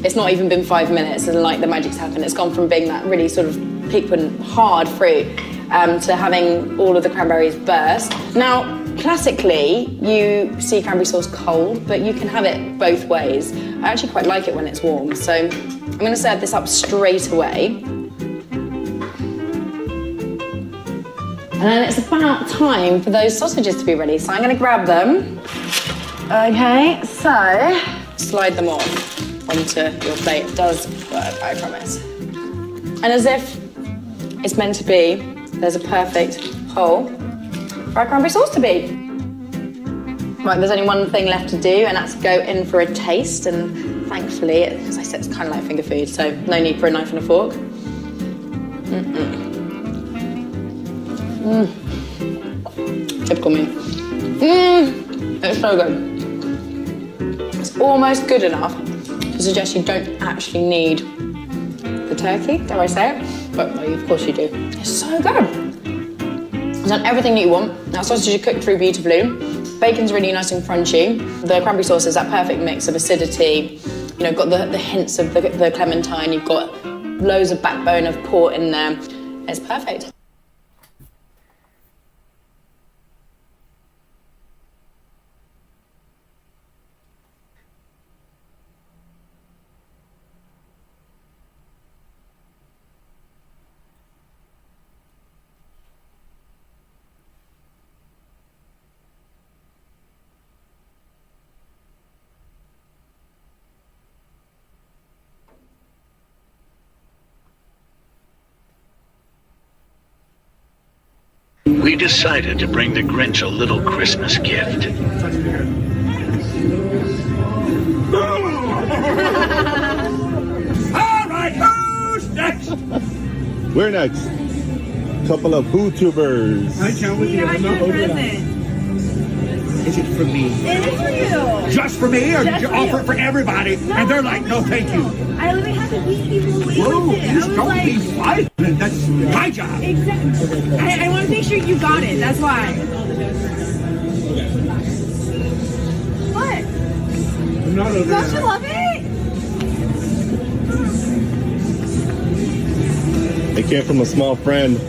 it's not even been 5 minutes and like the magic's happened. It's gone from being that really sort of piquant, hard fruit to having all of the cranberries burst. Now, classically, you see cranberry sauce cold, but you can have it both ways. I actually quite like it when it's warm, so I'm going to serve this up straight away. And then it's about time for those sausages to be ready, so I'm going to grab them. Okay, so slide them on onto your plate. It does work, I promise. And as if it's meant to be, there's a perfect hole for our cranberry sauce to be. Right, there's only one thing left to do, and that's go in for a taste. And thankfully, as I said, it's kind of like finger food, so no need for a knife and a fork. Typical me. It's so good. It's almost good enough to suggest you don't actually need the turkey, dare I say it? But no, of course you do. It's so good. It's done everything that you want. Now, sausage is cooked through beautifully. Bacon's really nice and crunchy. The cranberry sauce is that perfect mix of acidity. You know, got the hints of the clementine. You've got loads of backbone of port in there. It's perfect. We decided to bring the Grinch a little Christmas gift. All right, who's next? We're next. Couple of YouTubers. I can't with you. Is it for me? It is for you. Just for me, or did you offer it for everybody? No. And they're like, no, thank you. I literally had to beat people away Whoa, with it. please don't be violent. That's my job. Exactly. I want to make sure you got it. That's why. What? Don't you love it? It came from a small friend,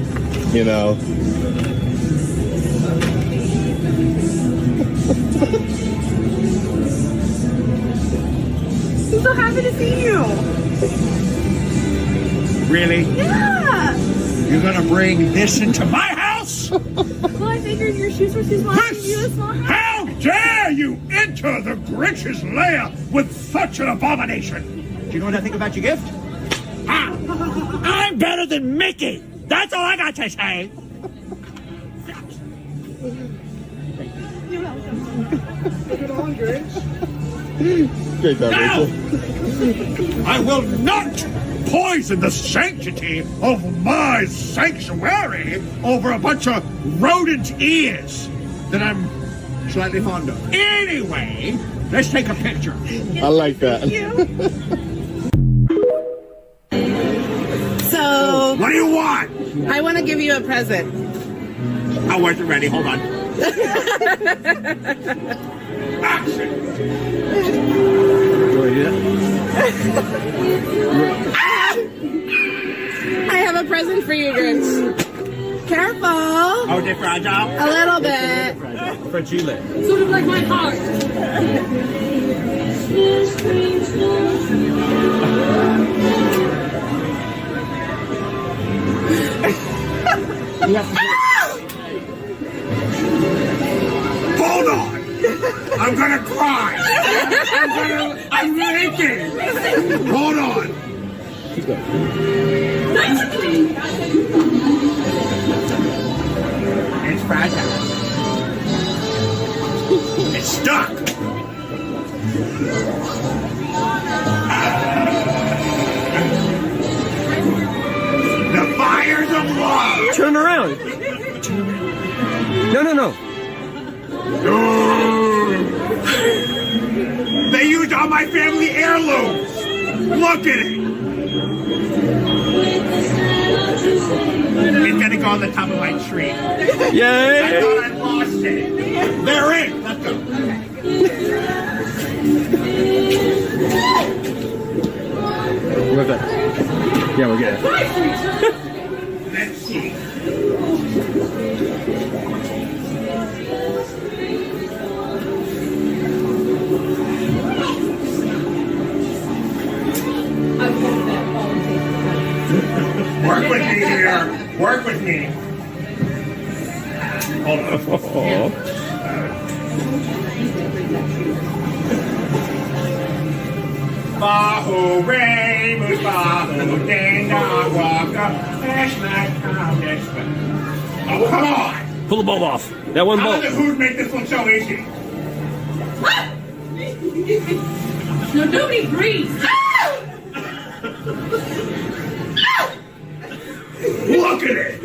you know. I'm so happy to see you. Really? Yeah. You're gonna bring this into my house? Well, I figured your shoes were too small for you a small house. How dare you enter the Grinch's lair with such an abomination? Do you know what I think about your gift? Ah, I'm better than Mickey. That's all I got to say. You're welcome. Get on, Grinch. Great job, No! Rachel. I will not poison the sanctity of my sanctuary over a bunch of rodent ears that I'm slightly fond of. Anyway, let's take a picture. I like that. So, What do you want? I want to give you a present. I wasn't ready. Hold on. Action. I have a present for you, Grinch. Careful. Oh, they're fragile? A little bit. Fragile. Sort of like my heart. Hold on. I'm gonna cry. I'm leaking. Hold on. It's fragile. It's stuck. The fires of love. Turn around. No. They used all my family heirlooms. Look at it. It's gonna go on the top of my tree. Yay! I thought I lost it. They're in. Let's go. We're good. Yeah, we're good. Let's see. Work with me here. Work with me. Hold on. Bahu Ramus Bahu Dana Oh, come on! Pull the bulb off. That one How bulb. did the hood make this one so easy? No, nobody breathes. Look at it!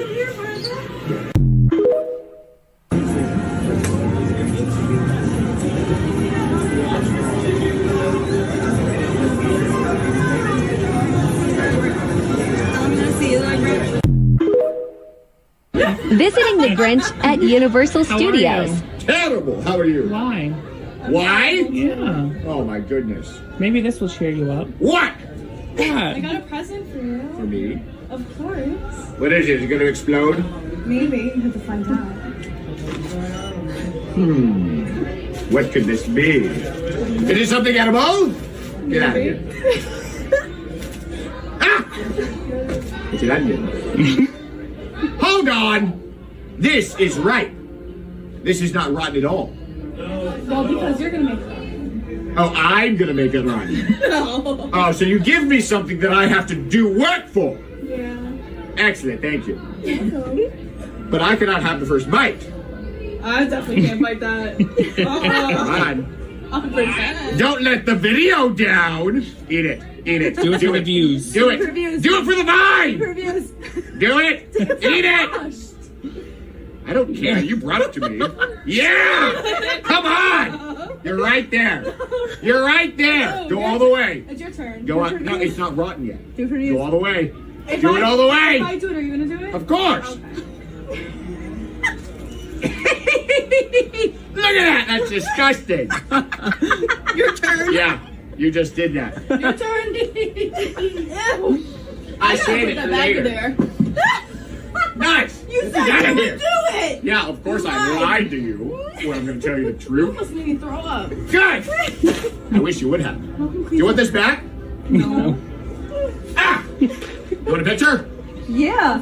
Visiting the Grinch at Universal Studios. Terrible. How are you? Why? Why? Yeah. Oh my goodness. Maybe this will cheer you up. What? Yeah. got a present for you. For me? Of course. What is it? Is it going to explode? Maybe. You have to find out. What could this be? Is it something edible? Get out of here. Ah! It's an onion. Hold on! This is right. This is not rotten at all. Well, because you're gonna make it. Oh, I'm gonna make it rotten. No. Oh, so you give me something that I have to do work for. Yeah. Excellent, thank you. But I cannot have the first bite. I definitely can't bite that. Come on. 100%. Don't let the video down. Eat it. Eat it. Do it for the views. Do it. Reviews. Do it for the vine. Reviews. Do it. Eat it. I don't care. You brought it to me. Yeah. Come on. You're right there. You're right there. Go all the way. It's your turn. Go on. No, it's not rotten yet. Do it for you. Go all the way. If Do it all the If way. I do it, are you gonna do it? Of course. Look at that. That's disgusting. Your turn. Yeah. You just did that. Your turn. Ew. I saved it Put for that back later. there. Nice. You Get said out you of would here. do it. Yeah, of course I lied to you when I'm going to tell you the You truth. almost made me throw up. Good. I wish you would have. Do you want this back? No. Ah! You want a picture? Yeah.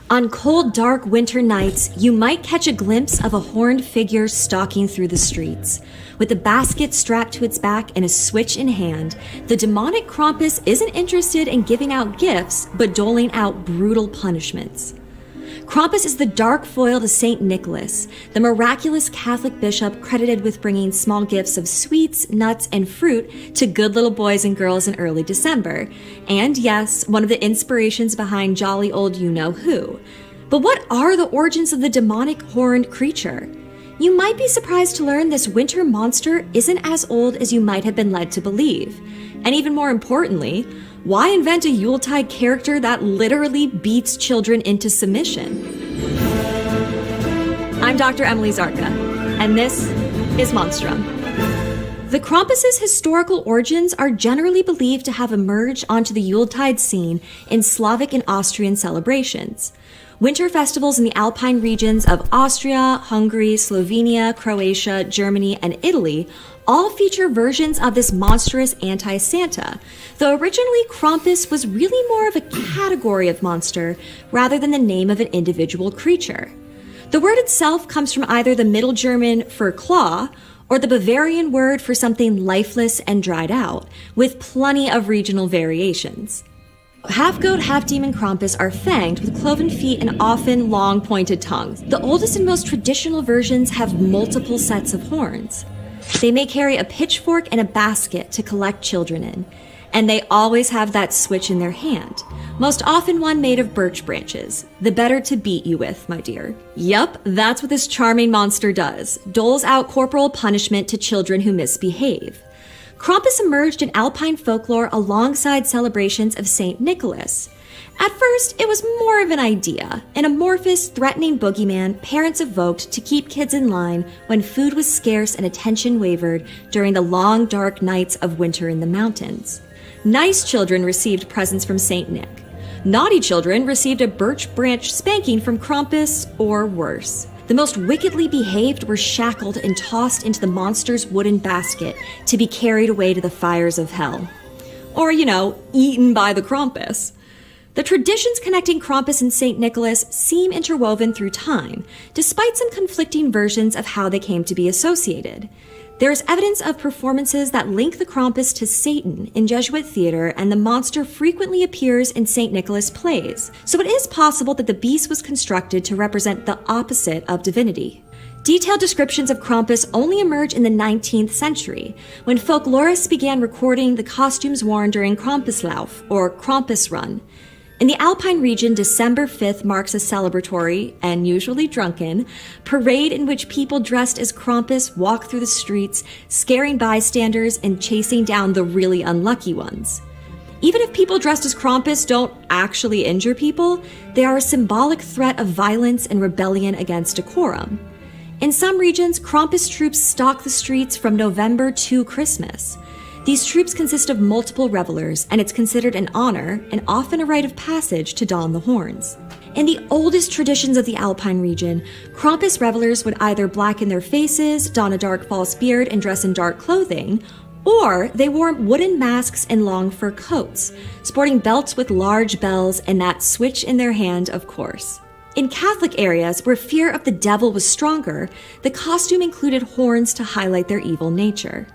On cold, dark winter nights, you might catch a glimpse of a horned figure stalking through the streets. With a basket strapped to its back and a switch in hand, the demonic Krampus isn't interested in giving out gifts, but doling out brutal punishments. Krampus is the dark foil to St. Nicholas, the miraculous Catholic bishop credited with bringing small gifts of sweets, nuts, and fruit to good little boys and girls in early December. And yes, one of the inspirations behind jolly old you-know-who. But what are the origins of the demonic horned creature? You might be surprised to learn this winter monster isn't as old as you might have been led to believe. And even more importantly, why invent a Yuletide character that literally beats children into submission? I'm Dr. Emily Zarka, and this is Monstrum. The Krampus's historical origins are generally believed to have emerged onto the Yuletide scene in Slavic and Austrian celebrations. Winter festivals in the Alpine regions of Austria, Hungary, Slovenia, Croatia, Germany, and Italy all feature versions of this monstrous anti-Santa, though originally Krampus was really more of a category of monster rather than the name of an individual creature. The word itself comes from either the Middle German for claw or the Bavarian word for something lifeless and dried out, with plenty of regional variations. Half-goat, half-demon Krampus are fanged with cloven feet and often long pointed tongues. The oldest and most traditional versions have multiple sets of horns. They may carry a pitchfork and a basket to collect children in, and they always have that switch in their hand, most often one made of birch branches, the better to beat you with, my dear. Yup, that's what this charming monster does, doles out corporal punishment to children who misbehave. Krampus emerged in Alpine folklore alongside celebrations of St. Nicholas. At first, it was more of an idea, an amorphous, threatening boogeyman parents evoked to keep kids in line when food was scarce and attention wavered during the long, dark nights of winter in the mountains. Nice children received presents from St. Nick. Naughty children received a birch branch spanking from Krampus, or worse. The most wickedly behaved were shackled and tossed into the monster's wooden basket to be carried away to the fires of hell. Or, eaten by the Krampus. The traditions connecting Krampus and St. Nicholas seem interwoven through time, despite some conflicting versions of how they came to be associated. There is evidence of performances that link the Krampus to Satan in Jesuit theater, and the monster frequently appears in St. Nicholas plays, so it is possible that the beast was constructed to represent the opposite of divinity. Detailed descriptions of Krampus only emerge in the 19th century, when folklorists began recording the costumes worn during Krampuslauf, or Krampus Run. In the Alpine region, December 5th marks a celebratory, and usually drunken, parade in which people dressed as Krampus walk through the streets, scaring bystanders and chasing down the really unlucky ones. Even if people dressed as Krampus don't actually injure people, they are a symbolic threat of violence and rebellion against decorum. In some regions, Krampus troops stalk the streets from November to Christmas. These troops consist of multiple revelers, and it's considered an honor, and often a rite of passage, to don the horns. In the oldest traditions of the Alpine region, Krampus revelers would either blacken their faces, don a dark false beard, and dress in dark clothing, or they wore wooden masks and long fur coats, sporting belts with large bells and that switch in their hand, of course. In Catholic areas where fear of the devil was stronger, the costume included horns to highlight their evil nature.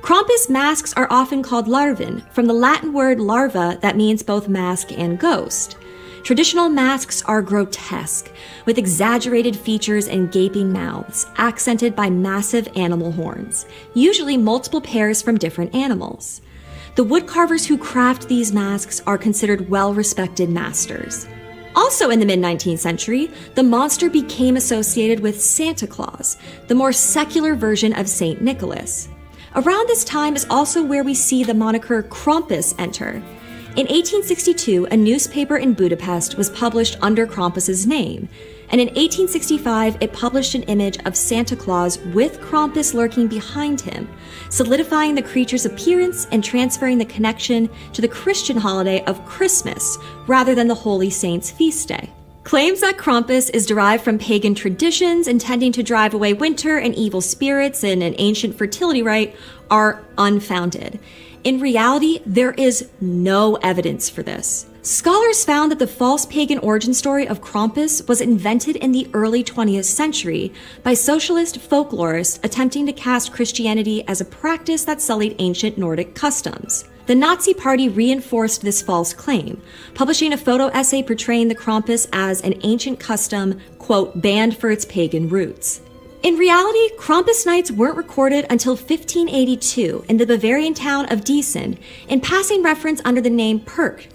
Krampus masks are often called larven, from the Latin word larva that means both mask and ghost. Traditional masks are grotesque, with exaggerated features and gaping mouths, accented by massive animal horns, usually multiple pairs from different animals. The woodcarvers who craft these masks are considered well-respected masters. Also in the mid-19th century, the monster became associated with Santa Claus, the more secular version of St. Nicholas. Around this time is also where we see the moniker Krampus enter. In 1862, a newspaper in Budapest was published under Krampus's name, and in 1865 it published an image of Santa Claus with Krampus lurking behind him, solidifying the creature's appearance and transferring the connection to the Christian holiday of Christmas rather than the Holy Saints' feast day. Claims that Krampus is derived from pagan traditions intending to drive away winter and evil spirits in an ancient fertility rite are unfounded. In reality, there is no evidence for this. Scholars found that the false pagan origin story of Krampus was invented in the early 20th century by socialist folklorists attempting to cast Christianity as a practice that sullied ancient Nordic customs. The Nazi Party reinforced this false claim, publishing a photo essay portraying the Krampus as an ancient custom, quote, banned for its pagan roots. In reality, Krampus nights weren't recorded until 1582 in the Bavarian town of Diesen, in passing reference under the name Percht.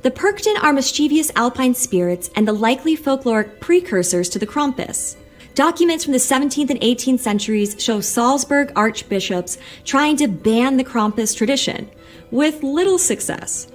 The Perchten are mischievous alpine spirits and the likely folkloric precursors to the Krampus. Documents from the 17th and 18th centuries show Salzburg archbishops trying to ban the Krampus tradition, with little success.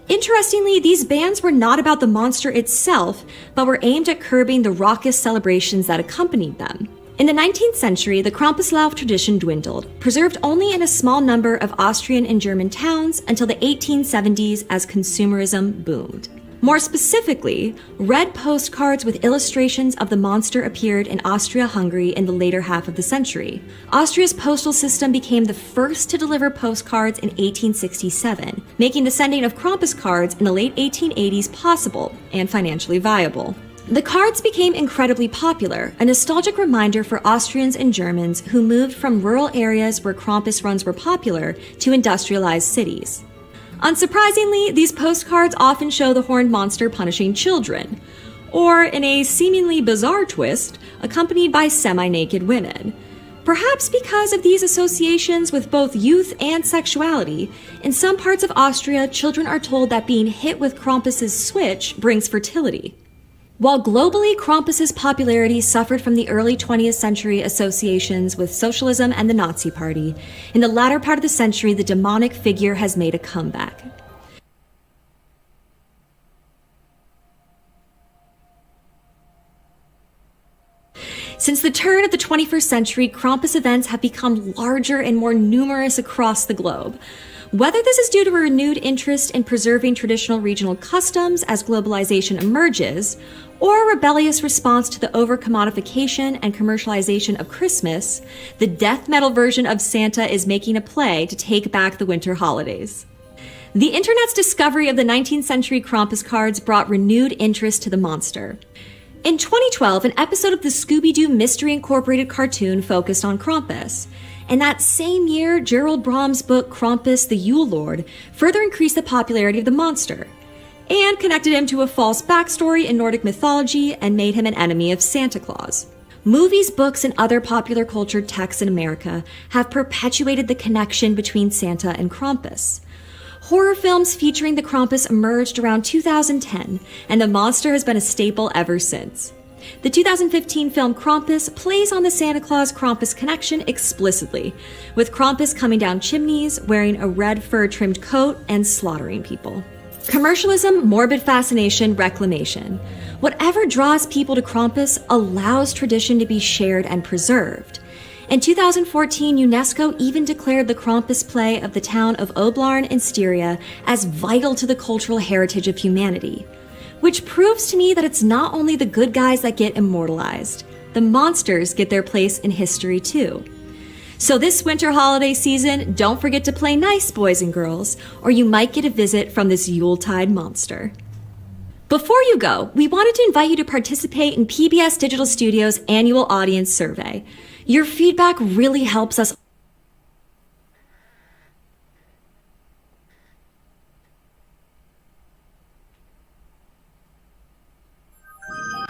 Interestingly, these bans were not about the monster itself, but were aimed at curbing the raucous celebrations that accompanied them. In the 19th century, the Krampuslauf tradition dwindled, preserved only in a small number of Austrian and German towns until the 1870s as consumerism boomed. More specifically, red postcards with illustrations of the monster appeared in Austria-Hungary in the later half of the century. Austria's postal system became the first to deliver postcards in 1867, making the sending of Krampus cards in the late 1880s possible and financially viable. The cards became incredibly popular, a nostalgic reminder for Austrians and Germans who moved from rural areas where Krampus runs were popular to industrialized cities. Unsurprisingly, these postcards often show the horned monster punishing children, or, in a seemingly bizarre twist, accompanied by semi-naked women. Perhaps because of these associations with both youth and sexuality, in some parts of Austria, children are told that being hit with Krampus's switch brings fertility. While globally, Krampus's popularity suffered from the early 20th century associations with socialism and the Nazi Party, in the latter part of the century, the demonic figure has made a comeback. Since the turn of the 21st century, Krampus events have become larger and more numerous across the globe. Whether this is due to a renewed interest in preserving traditional regional customs as globalization emerges, or a rebellious response to the over-commodification and commercialization of Christmas, the death metal version of Santa is making a play to take back the winter holidays. The internet's discovery of the 19th century Krampus cards brought renewed interest to the monster. In 2012, an episode of the Scooby-Doo Mystery Incorporated cartoon focused on Krampus. And that same year, Gerald Brahms' book Krampus the Yule Lord further increased the popularity of the monster, and connected him to a false backstory in Nordic mythology and made him an enemy of Santa Claus. Movies, books, and other popular culture texts in America have perpetuated the connection between Santa and Krampus. Horror films featuring the Krampus emerged around 2010, and the monster has been a staple ever since. The 2015 film Krampus plays on the Santa Claus-Krampus connection explicitly, with Krampus coming down chimneys, wearing a red fur-trimmed coat, and slaughtering people. Commercialism, morbid fascination, reclamation. Whatever draws people to Krampus allows tradition to be shared and preserved. In 2014, UNESCO even declared the Krampus play of the town of Oblarn in Styria as vital to the cultural heritage of humanity, which proves to me that it's not only the good guys that get immortalized, the monsters get their place in history too. So this winter holiday season, don't forget to play nice, boys and girls, or you might get a visit from this Yuletide monster. Before you go, we wanted to invite you to participate in PBS Digital Studios' annual audience survey. Your feedback really helps us.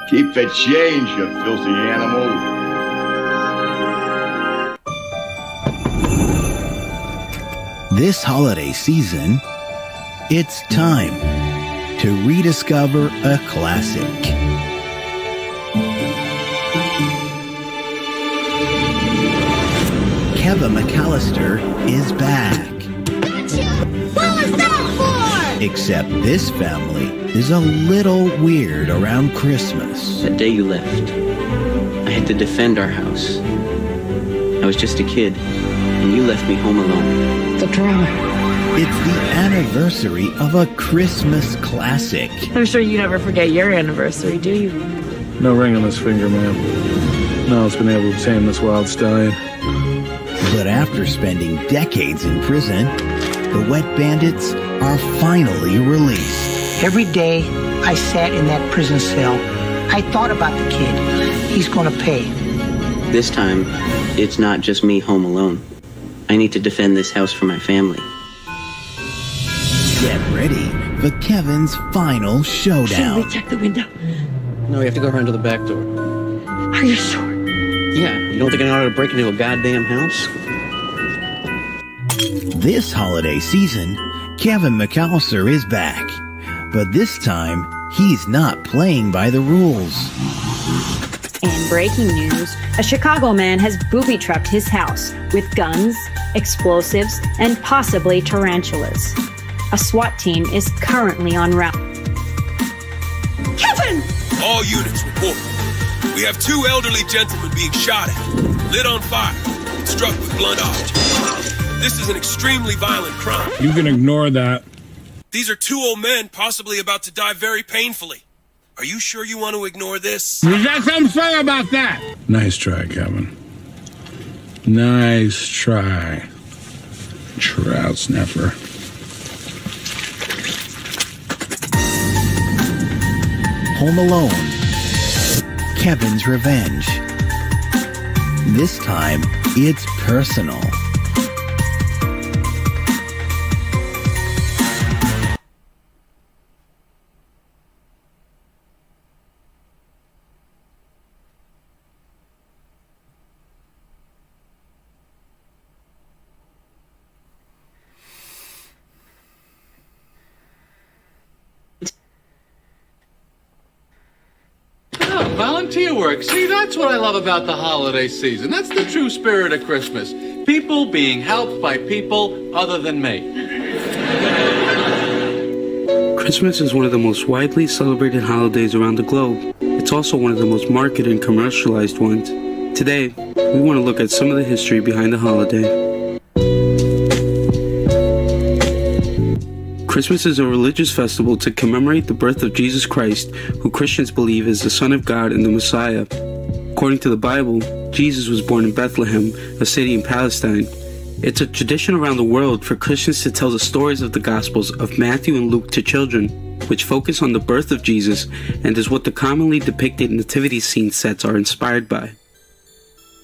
Keep the change, you filthy animal. This holiday season, it's time to rediscover a classic. Kevin McAllister is back. Gotcha! What was that for? Except this family is a little weird around Christmas. That day you left, I had to defend our house. I was just a kid, and you left me home alone. The drama. It's the anniversary of a Christmas classic. I'm sure you never forget your anniversary, do you? No ring on his finger, ma'am. No one's been able to tame this wild stallion. But after spending decades in prison, the Wet Bandits are finally released. Every day I sat in that prison cell, I thought about the kid. He's gonna pay. This time, it's not just me home alone. I need to defend this house for my family. Get ready for Kevin's final showdown. Shouldn't we check the window? No, we have to go around to the back door. Are you sure? Yeah, you don't think I know how to break into a goddamn house? This holiday season, Kevin McAllister is back. But this time, he's not playing by the rules. In breaking news, a Chicago man has booby-trapped his house with guns, explosives, and possibly tarantulas. A SWAT team is currently en route. Kevin! All units report. We have two elderly gentlemen being shot at, lit on fire, and struck with blunt objects. This is an extremely violent crime. You can ignore that. These are two old men possibly about to die very painfully. Are you sure you want to ignore this? You got something to say about that? Nice try, Kevin. Nice try. Trout sniffer. Home Alone. Kevin's Revenge. This time, it's personal. Volunteer work. See, that's what I love about the holiday season. That's the true spirit of Christmas. People being helped by people other than me. Christmas is one of the most widely celebrated holidays around the globe. It's it's also one of the most marketed and commercialized ones. Today, we want to look at some of the history behind the holiday. Christmas is a religious festival to commemorate the birth of Jesus Christ, who Christians believe is the Son of God and the Messiah. According to the Bible, Jesus was born in Bethlehem, a city in Palestine. It's a tradition around the world for Christians to tell the stories of the Gospels of Matthew and Luke to children, which focus on the birth of Jesus and is what the commonly depicted nativity scene sets are inspired by.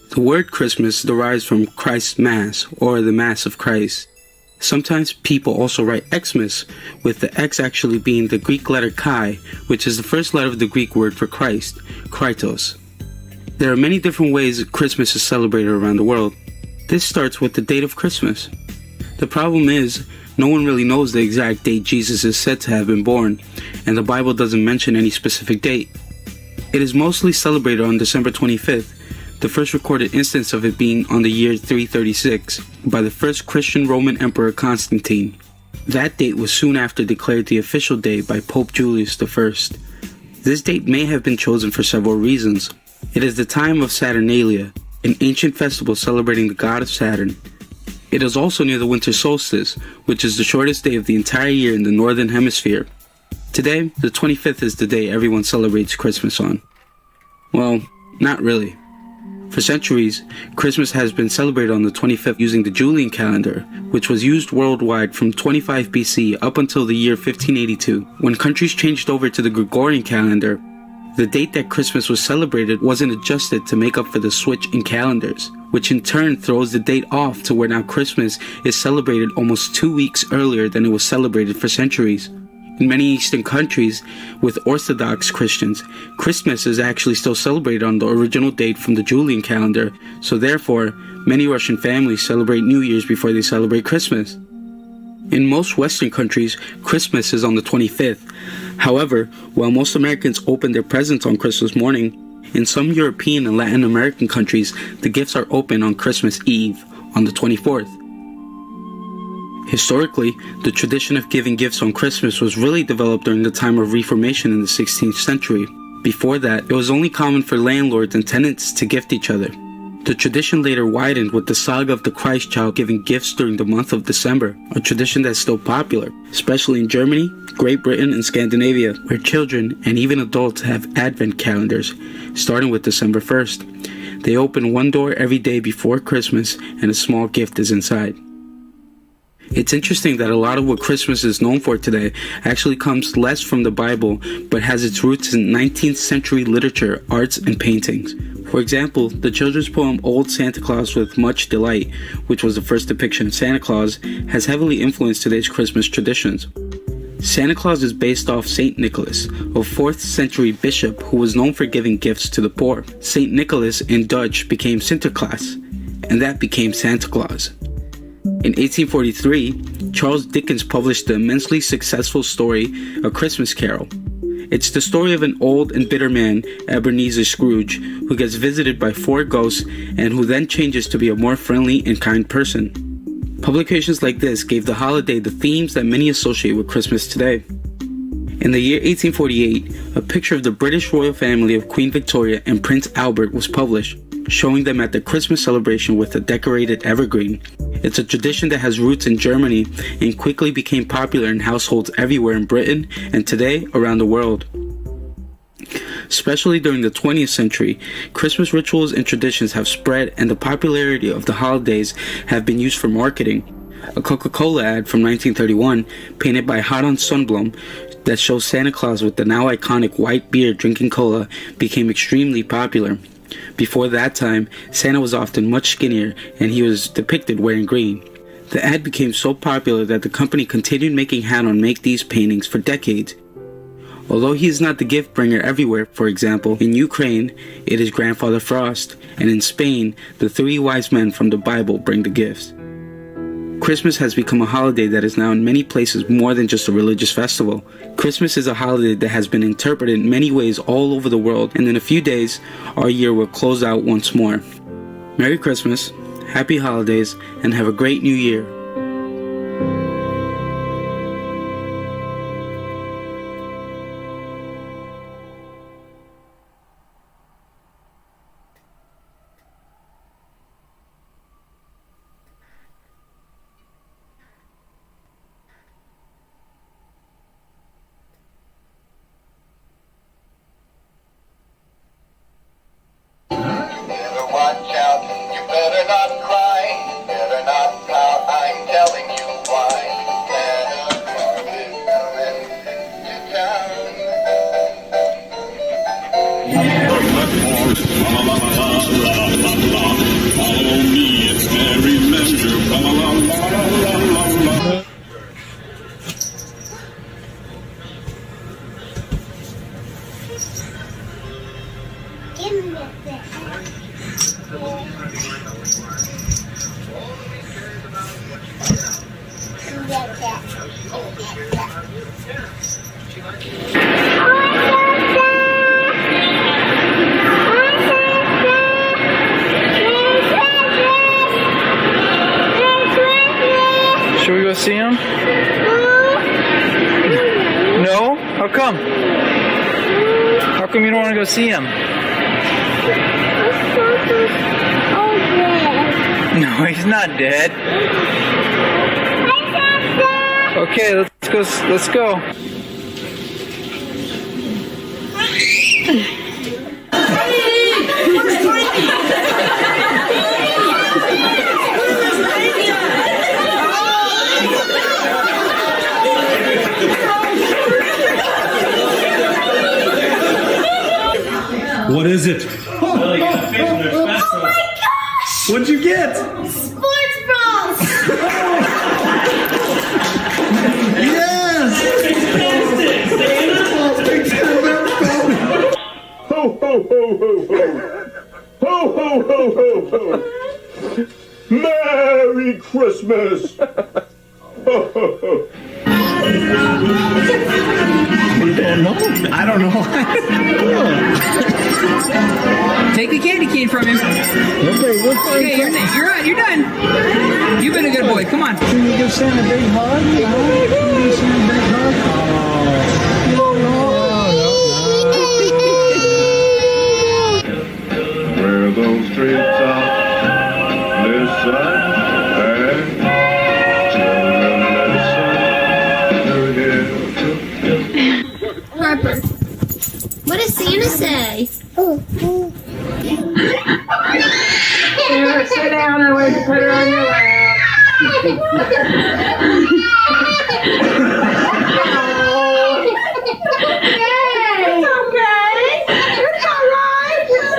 The word Christmas derives from Christ's Mass, or the Mass of Christ. Sometimes people also write Xmas, with the X actually being the Greek letter Chi, which is the first letter of the Greek word for Christ, Christos. There are many different ways Christmas is celebrated around the world. This starts with the date of Christmas. The problem is, no one really knows the exact date Jesus is said to have been born, and the Bible doesn't mention any specific date. It is mostly celebrated on December 25th, the first recorded instance of it being on the year 336 by the first Christian Roman Emperor Constantine. That date was soon after declared the official day by Pope Julius I. This date may have been chosen for several reasons. It is the time of Saturnalia, an ancient festival celebrating the god of Saturn. It is also near the winter solstice, which is the shortest day of the entire year in the northern hemisphere. Today, the 25th is the day everyone celebrates Christmas on. Well, not really. For centuries, Christmas has been celebrated on the 25th using the Julian calendar, which was used worldwide from 25 BC up until the year 1582. When countries changed over to the Gregorian calendar, the date that Christmas was celebrated wasn't adjusted to make up for the switch in calendars, which in turn throws the date off to where now Christmas is celebrated almost 2 weeks earlier than it was celebrated for centuries. In many Eastern countries, with Orthodox Christians, Christmas is actually still celebrated on the original date from the Julian calendar, so therefore, many Russian families celebrate New Year's before they celebrate Christmas. In most Western countries, Christmas is on the 25th. However, while most Americans open their presents on Christmas morning, in some European and Latin American countries, the gifts are opened on Christmas Eve, on the 24th. Historically, the tradition of giving gifts on Christmas was really developed during the time of Reformation in the 16th century. Before that, it was only common for landlords and tenants to gift each other. The tradition later widened with the saga of the Christ child giving gifts during the month of December, a tradition that's still popular, especially in Germany, Great Britain, and Scandinavia, where children and even adults have Advent calendars, starting with December 1st. They open one door every day before Christmas, and a small gift is inside. It's interesting that a lot of what Christmas is known for today actually comes less from the Bible, but has its roots in 19th century literature, arts, and paintings. For example, the children's poem Old Santa Claus with Much Delight, which was the first depiction of Santa Claus, has heavily influenced today's Christmas traditions. Santa Claus is based off Saint Nicholas, a 4th century bishop who was known for giving gifts to the poor. Saint Nicholas in Dutch became Sinterklaas, and that became Santa Claus. In 1843, Charles Dickens published the immensely successful story A Christmas Carol. It's the story of an old and bitter man, Ebenezer Scrooge, who gets visited by 4 ghosts and who then changes to be a more friendly and kind person. Publications like this gave the holiday the themes that many associate with Christmas today. In the year 1848, a picture of the British royal family of Queen Victoria and Prince Albert was published, showing them at the Christmas celebration with a decorated evergreen. It's a tradition that has roots in Germany and quickly became popular in households everywhere in Britain and today around the world. Especially during the 20th century, Christmas rituals and traditions have spread, and the popularity of the holidays have been used for marketing. A Coca-Cola ad from 1931, painted by Haron Sundblom, that shows Santa Claus with the now iconic white beard drinking cola, became extremely popular. Before that time, Santa was often much skinnier, and he was depicted wearing green. The ad became so popular that the company continued making Haron make these paintings for decades. Although he is not the gift bringer everywhere, for example, in Ukraine, it is Grandfather Frost, and in Spain, the 3 wise men from the Bible bring the gifts. Christmas has become a holiday that is now in many places more than just a religious festival. Christmas is a holiday that has been interpreted in many ways all over the world, and in a few days, our year will close out once more. Merry Christmas, Happy Holidays, and have a great New Year. Give me that. Should we go see him? No? How come? How come you don't want to go see him? No, he's not dead. Okay, let's go. What is it? Oh my gosh! What'd you get? Sports bras! Yes! Ho, ho, ho, ho, ho! Ho, ho, ho, ho, ho! Merry Christmas! Ho, ho, ho! I don't know. Take the candy cane from him. Okay, you're done. You've been a good boy. Come on. Can you give Santa a big hug? Can you give Santa a big hug? Where those streets are, listen and Harper, what does Santa say? Sit down and wait to put her on your lap. It's okay. It's all right. It's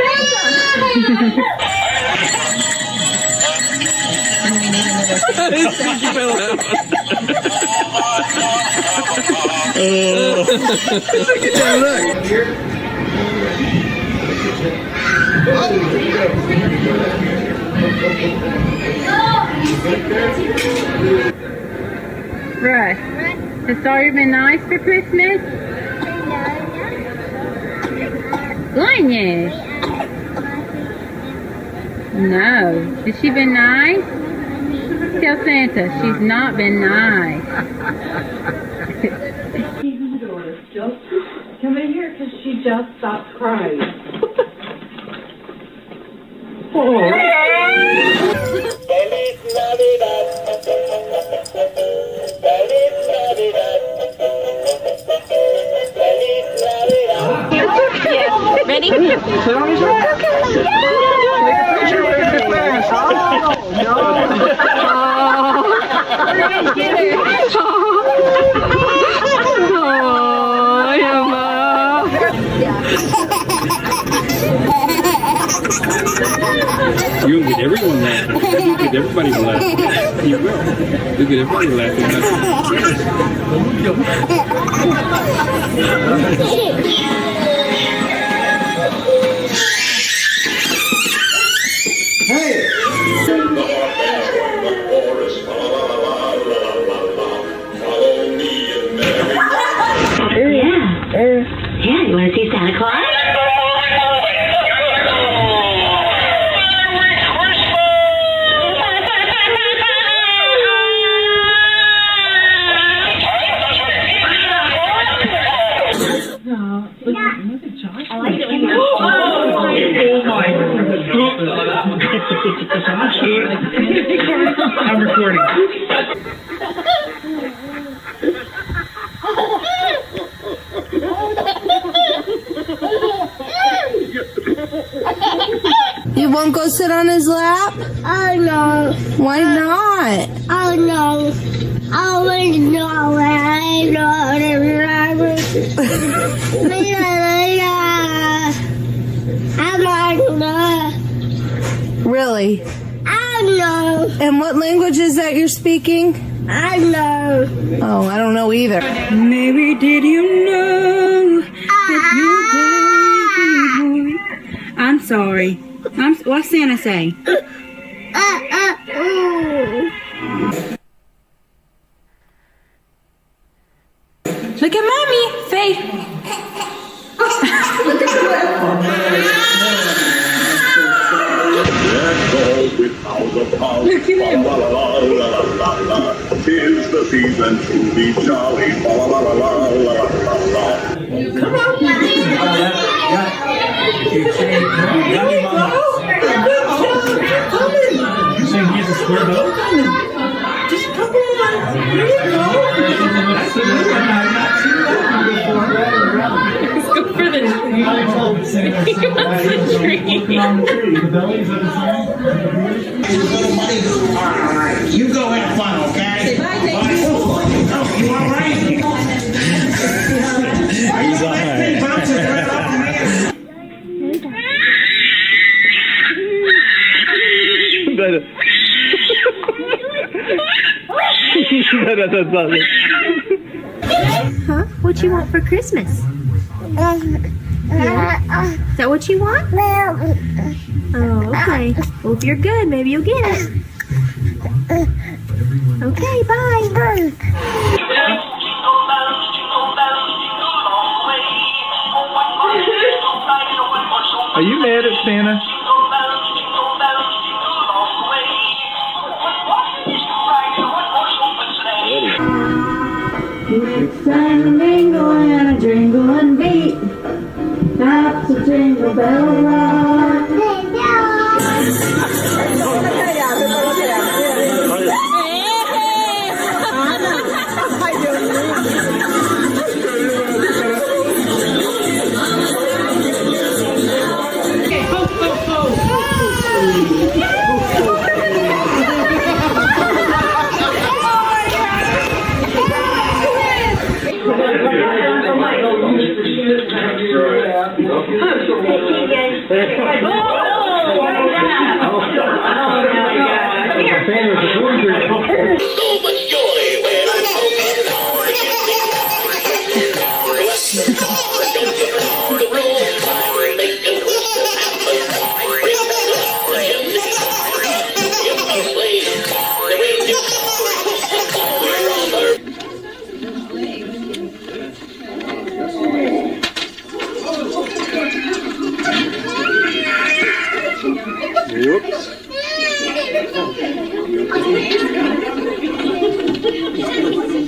Russ, has Sawyer been nice for Christmas? Goodness. No. Has she been nice? Tell Santa she's not been nice. Come in here because she just stopped crying. Ready? Put on his lap. Take a picture with him fast. Oh, no. We're going to get it. You'll get everyone laughing. You'll get everybody laughing. You will. You'll get everybody laughing. Hey! Yeah, you want to see Santa Claus? I'm recording. You won't go sit on his lap? Oh no. Why not? Oh no. Oh no. Really? I know. And what language is that you're speaking? I know. Oh, I don't know either. Maybe did you know that you sorry. What's Santa say? Look at Mommy, Faith. Tis the season to be jolly. Come on. You saying he's a square bow? Just come on. Here you go. That's a good one. I've not seen that one before. Let's go for the tree. He wants the tree. The bellies of the tree. Alright, you go have fun, okay? Oh, you alright? Are you letting me bounce right off me? Huh? What you want for Christmas? Yeah. Is that what you want? Oh, okay. Well, if you're good, maybe you'll get it. Okay, bye. Are you mad at Santa? It's time to mingle and a jingle and beat. That's a jingle bell rock.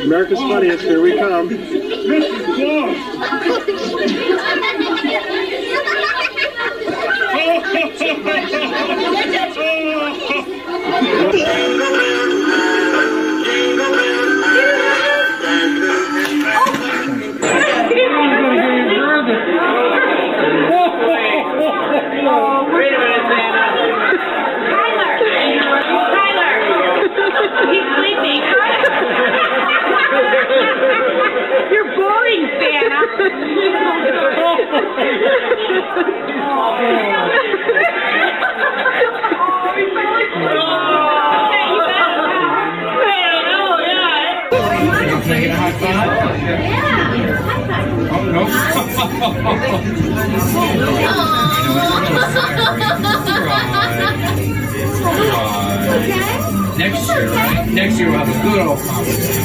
America's Funniest, here we come. Wait a minute, Santa. Tyler! He's sleeping. You're boring, Santa. Next year we'll have a good old conversation.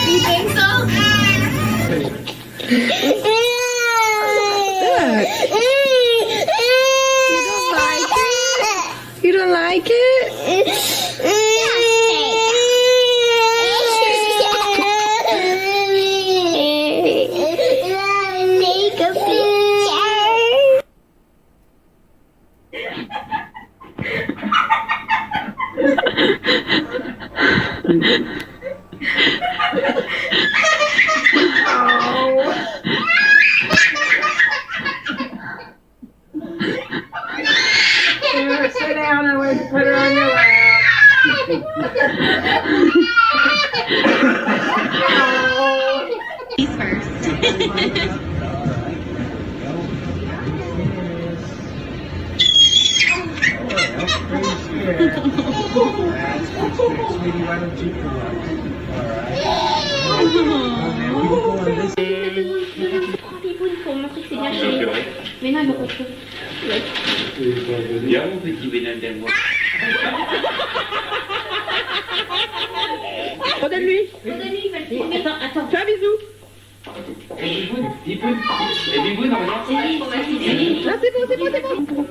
You think so? You don't like it? Sit down and we'll put her on your lap. He's first. Redonne-lui. Attends. Fais un bisou. Là, c'est bon.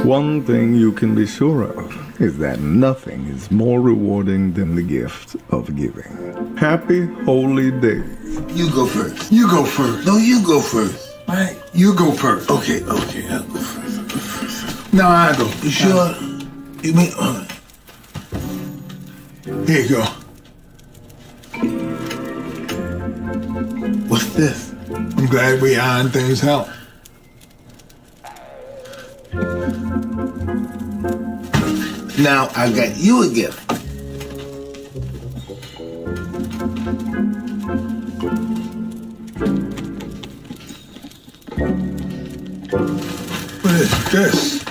One thing you can be sure of is that nothing is more rewarding than the gift of giving. Happy holy days. You go first. You go first. No, you go first. Right? You go first. Okay, I'll go first. No, I go. You sure? You mean, here you go. What's this? I'm glad we ironed things out. Now I got you a gift. What is this?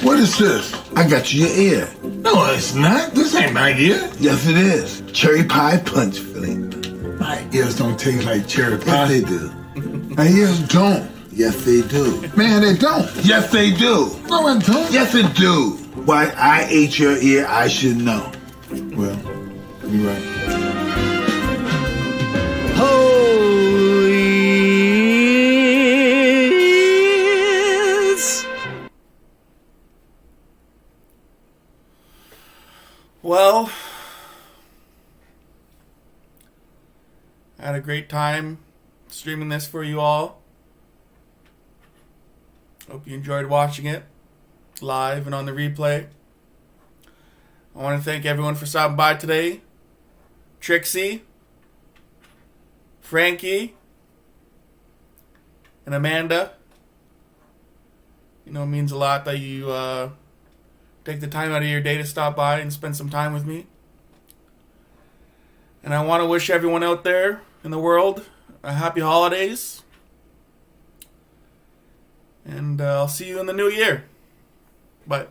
What is this? I got you your ear. No, it's not. This ain't my ear. Yes, it is. Cherry pie punch filling. My ears don't taste like cherry pie. Yes, they do. My ears don't. Yes, they do. Man, they don't. Yes, they do. No, I don't. Yes, they do. Why, I ate your ear, I should know. Well, you're right. Well, I had a great time streaming this for you all. Hope you enjoyed watching it live and on the replay. I want to thank everyone for stopping by today. Trixie, Frankie, and Amanda. You know, it means a lot that you take the time out of your day to stop by and spend some time with me. And I want to wish everyone out there in the world a happy holidays. And I'll see you in the new year. Bye.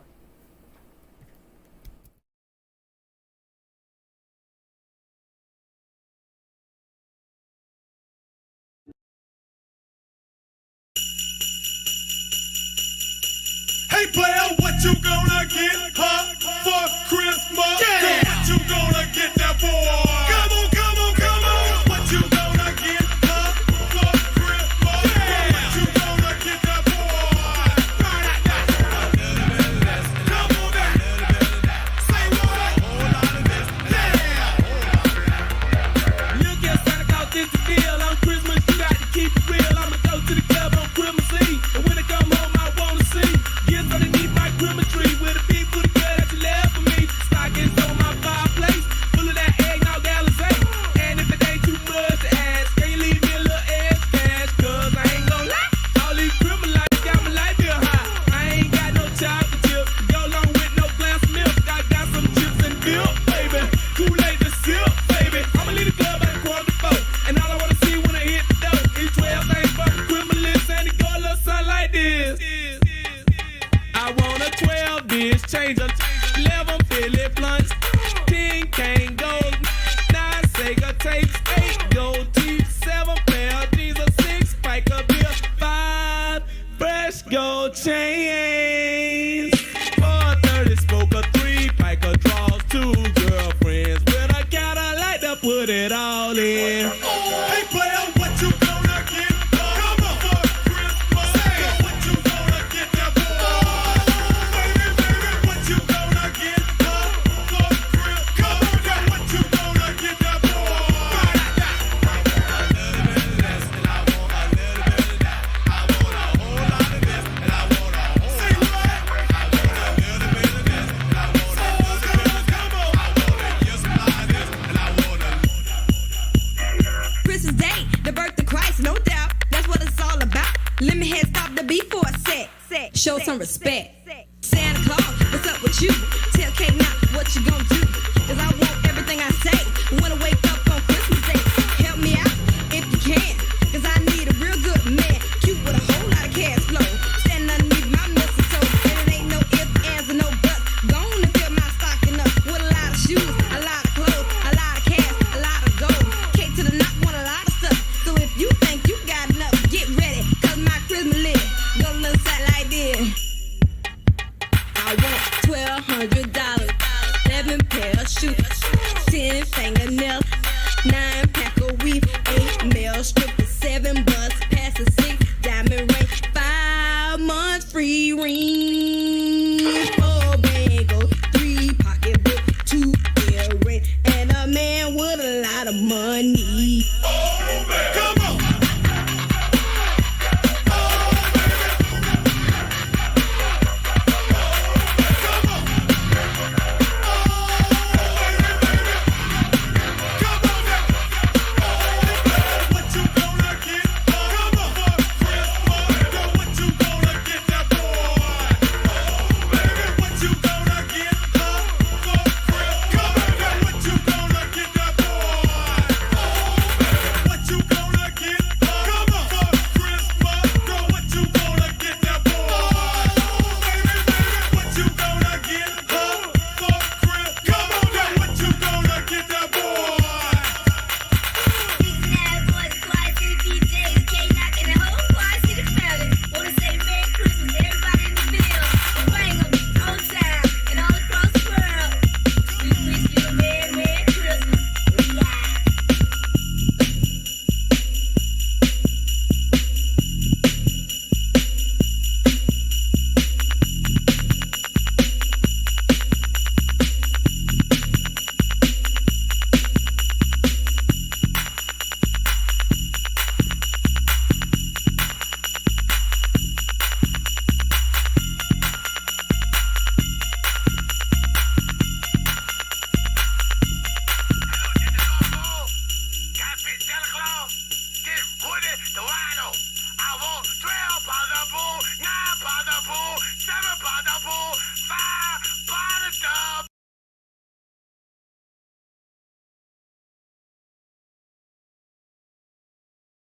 Hey player, what you gonna get, huh, for Christmas? Yeah. What you gonna get that for? Come on, come on, come on. What you gonna get, huh, for Christmas? Yeah. What you gonna get that for? Come on now. Say what? Yeah. You get Santa Claus this the deal. On Christmas you got to keep it real. I'ma go to the club on Christmas Eve. And when I come home I wanna see gifts underneath my Christmas tree with a big booty girl that you left for me. Stockings on my fireplace, full of that eggnog Alizé. And if it ain't too much to ask, can you leave me a little extra cash? Cause I ain't gon' lie, all these Christmas lights got my light bill high. I ain't got no chocolate chip to go along with no glass of milk. I got some chips and milk, baby. Kool-Aid to sip, baby. I'ma leave the club at 4:45. And all I wanna see when I hit the door is 12 things from the Christmas list. And it go a little something like this. I want a 12-dish changer, 11 Philip blunts, 10 cane gold, 9 Sega tapes, 8 gold teeth, 7 pair of jeans, 6 spike of beer, 5 fresh gold chains, 430 spoke of 3 pike of draws, 2 girlfriends with a Cadillac to put it all in. Hey player, what you gonna get? Come on for Christmas. What you gonna get that for? Christmas Day, the birth of Christ, no doubt. That's what it's all about. Let me head stop the beat for a sec. Show some respect. Santa Claus, what's up with you? Tell Kate now what you gonna do. Cause I want everything I say. When I wake up on Christmas Day, help me out if you can. 10 fingernails, 9 pack of weave, 8 male stripper, 7 bus passes, 6 diamond ring, 5 months free ring, 4 bagels, 3 pocketbook, 2 earrings, and a man with a lot of money.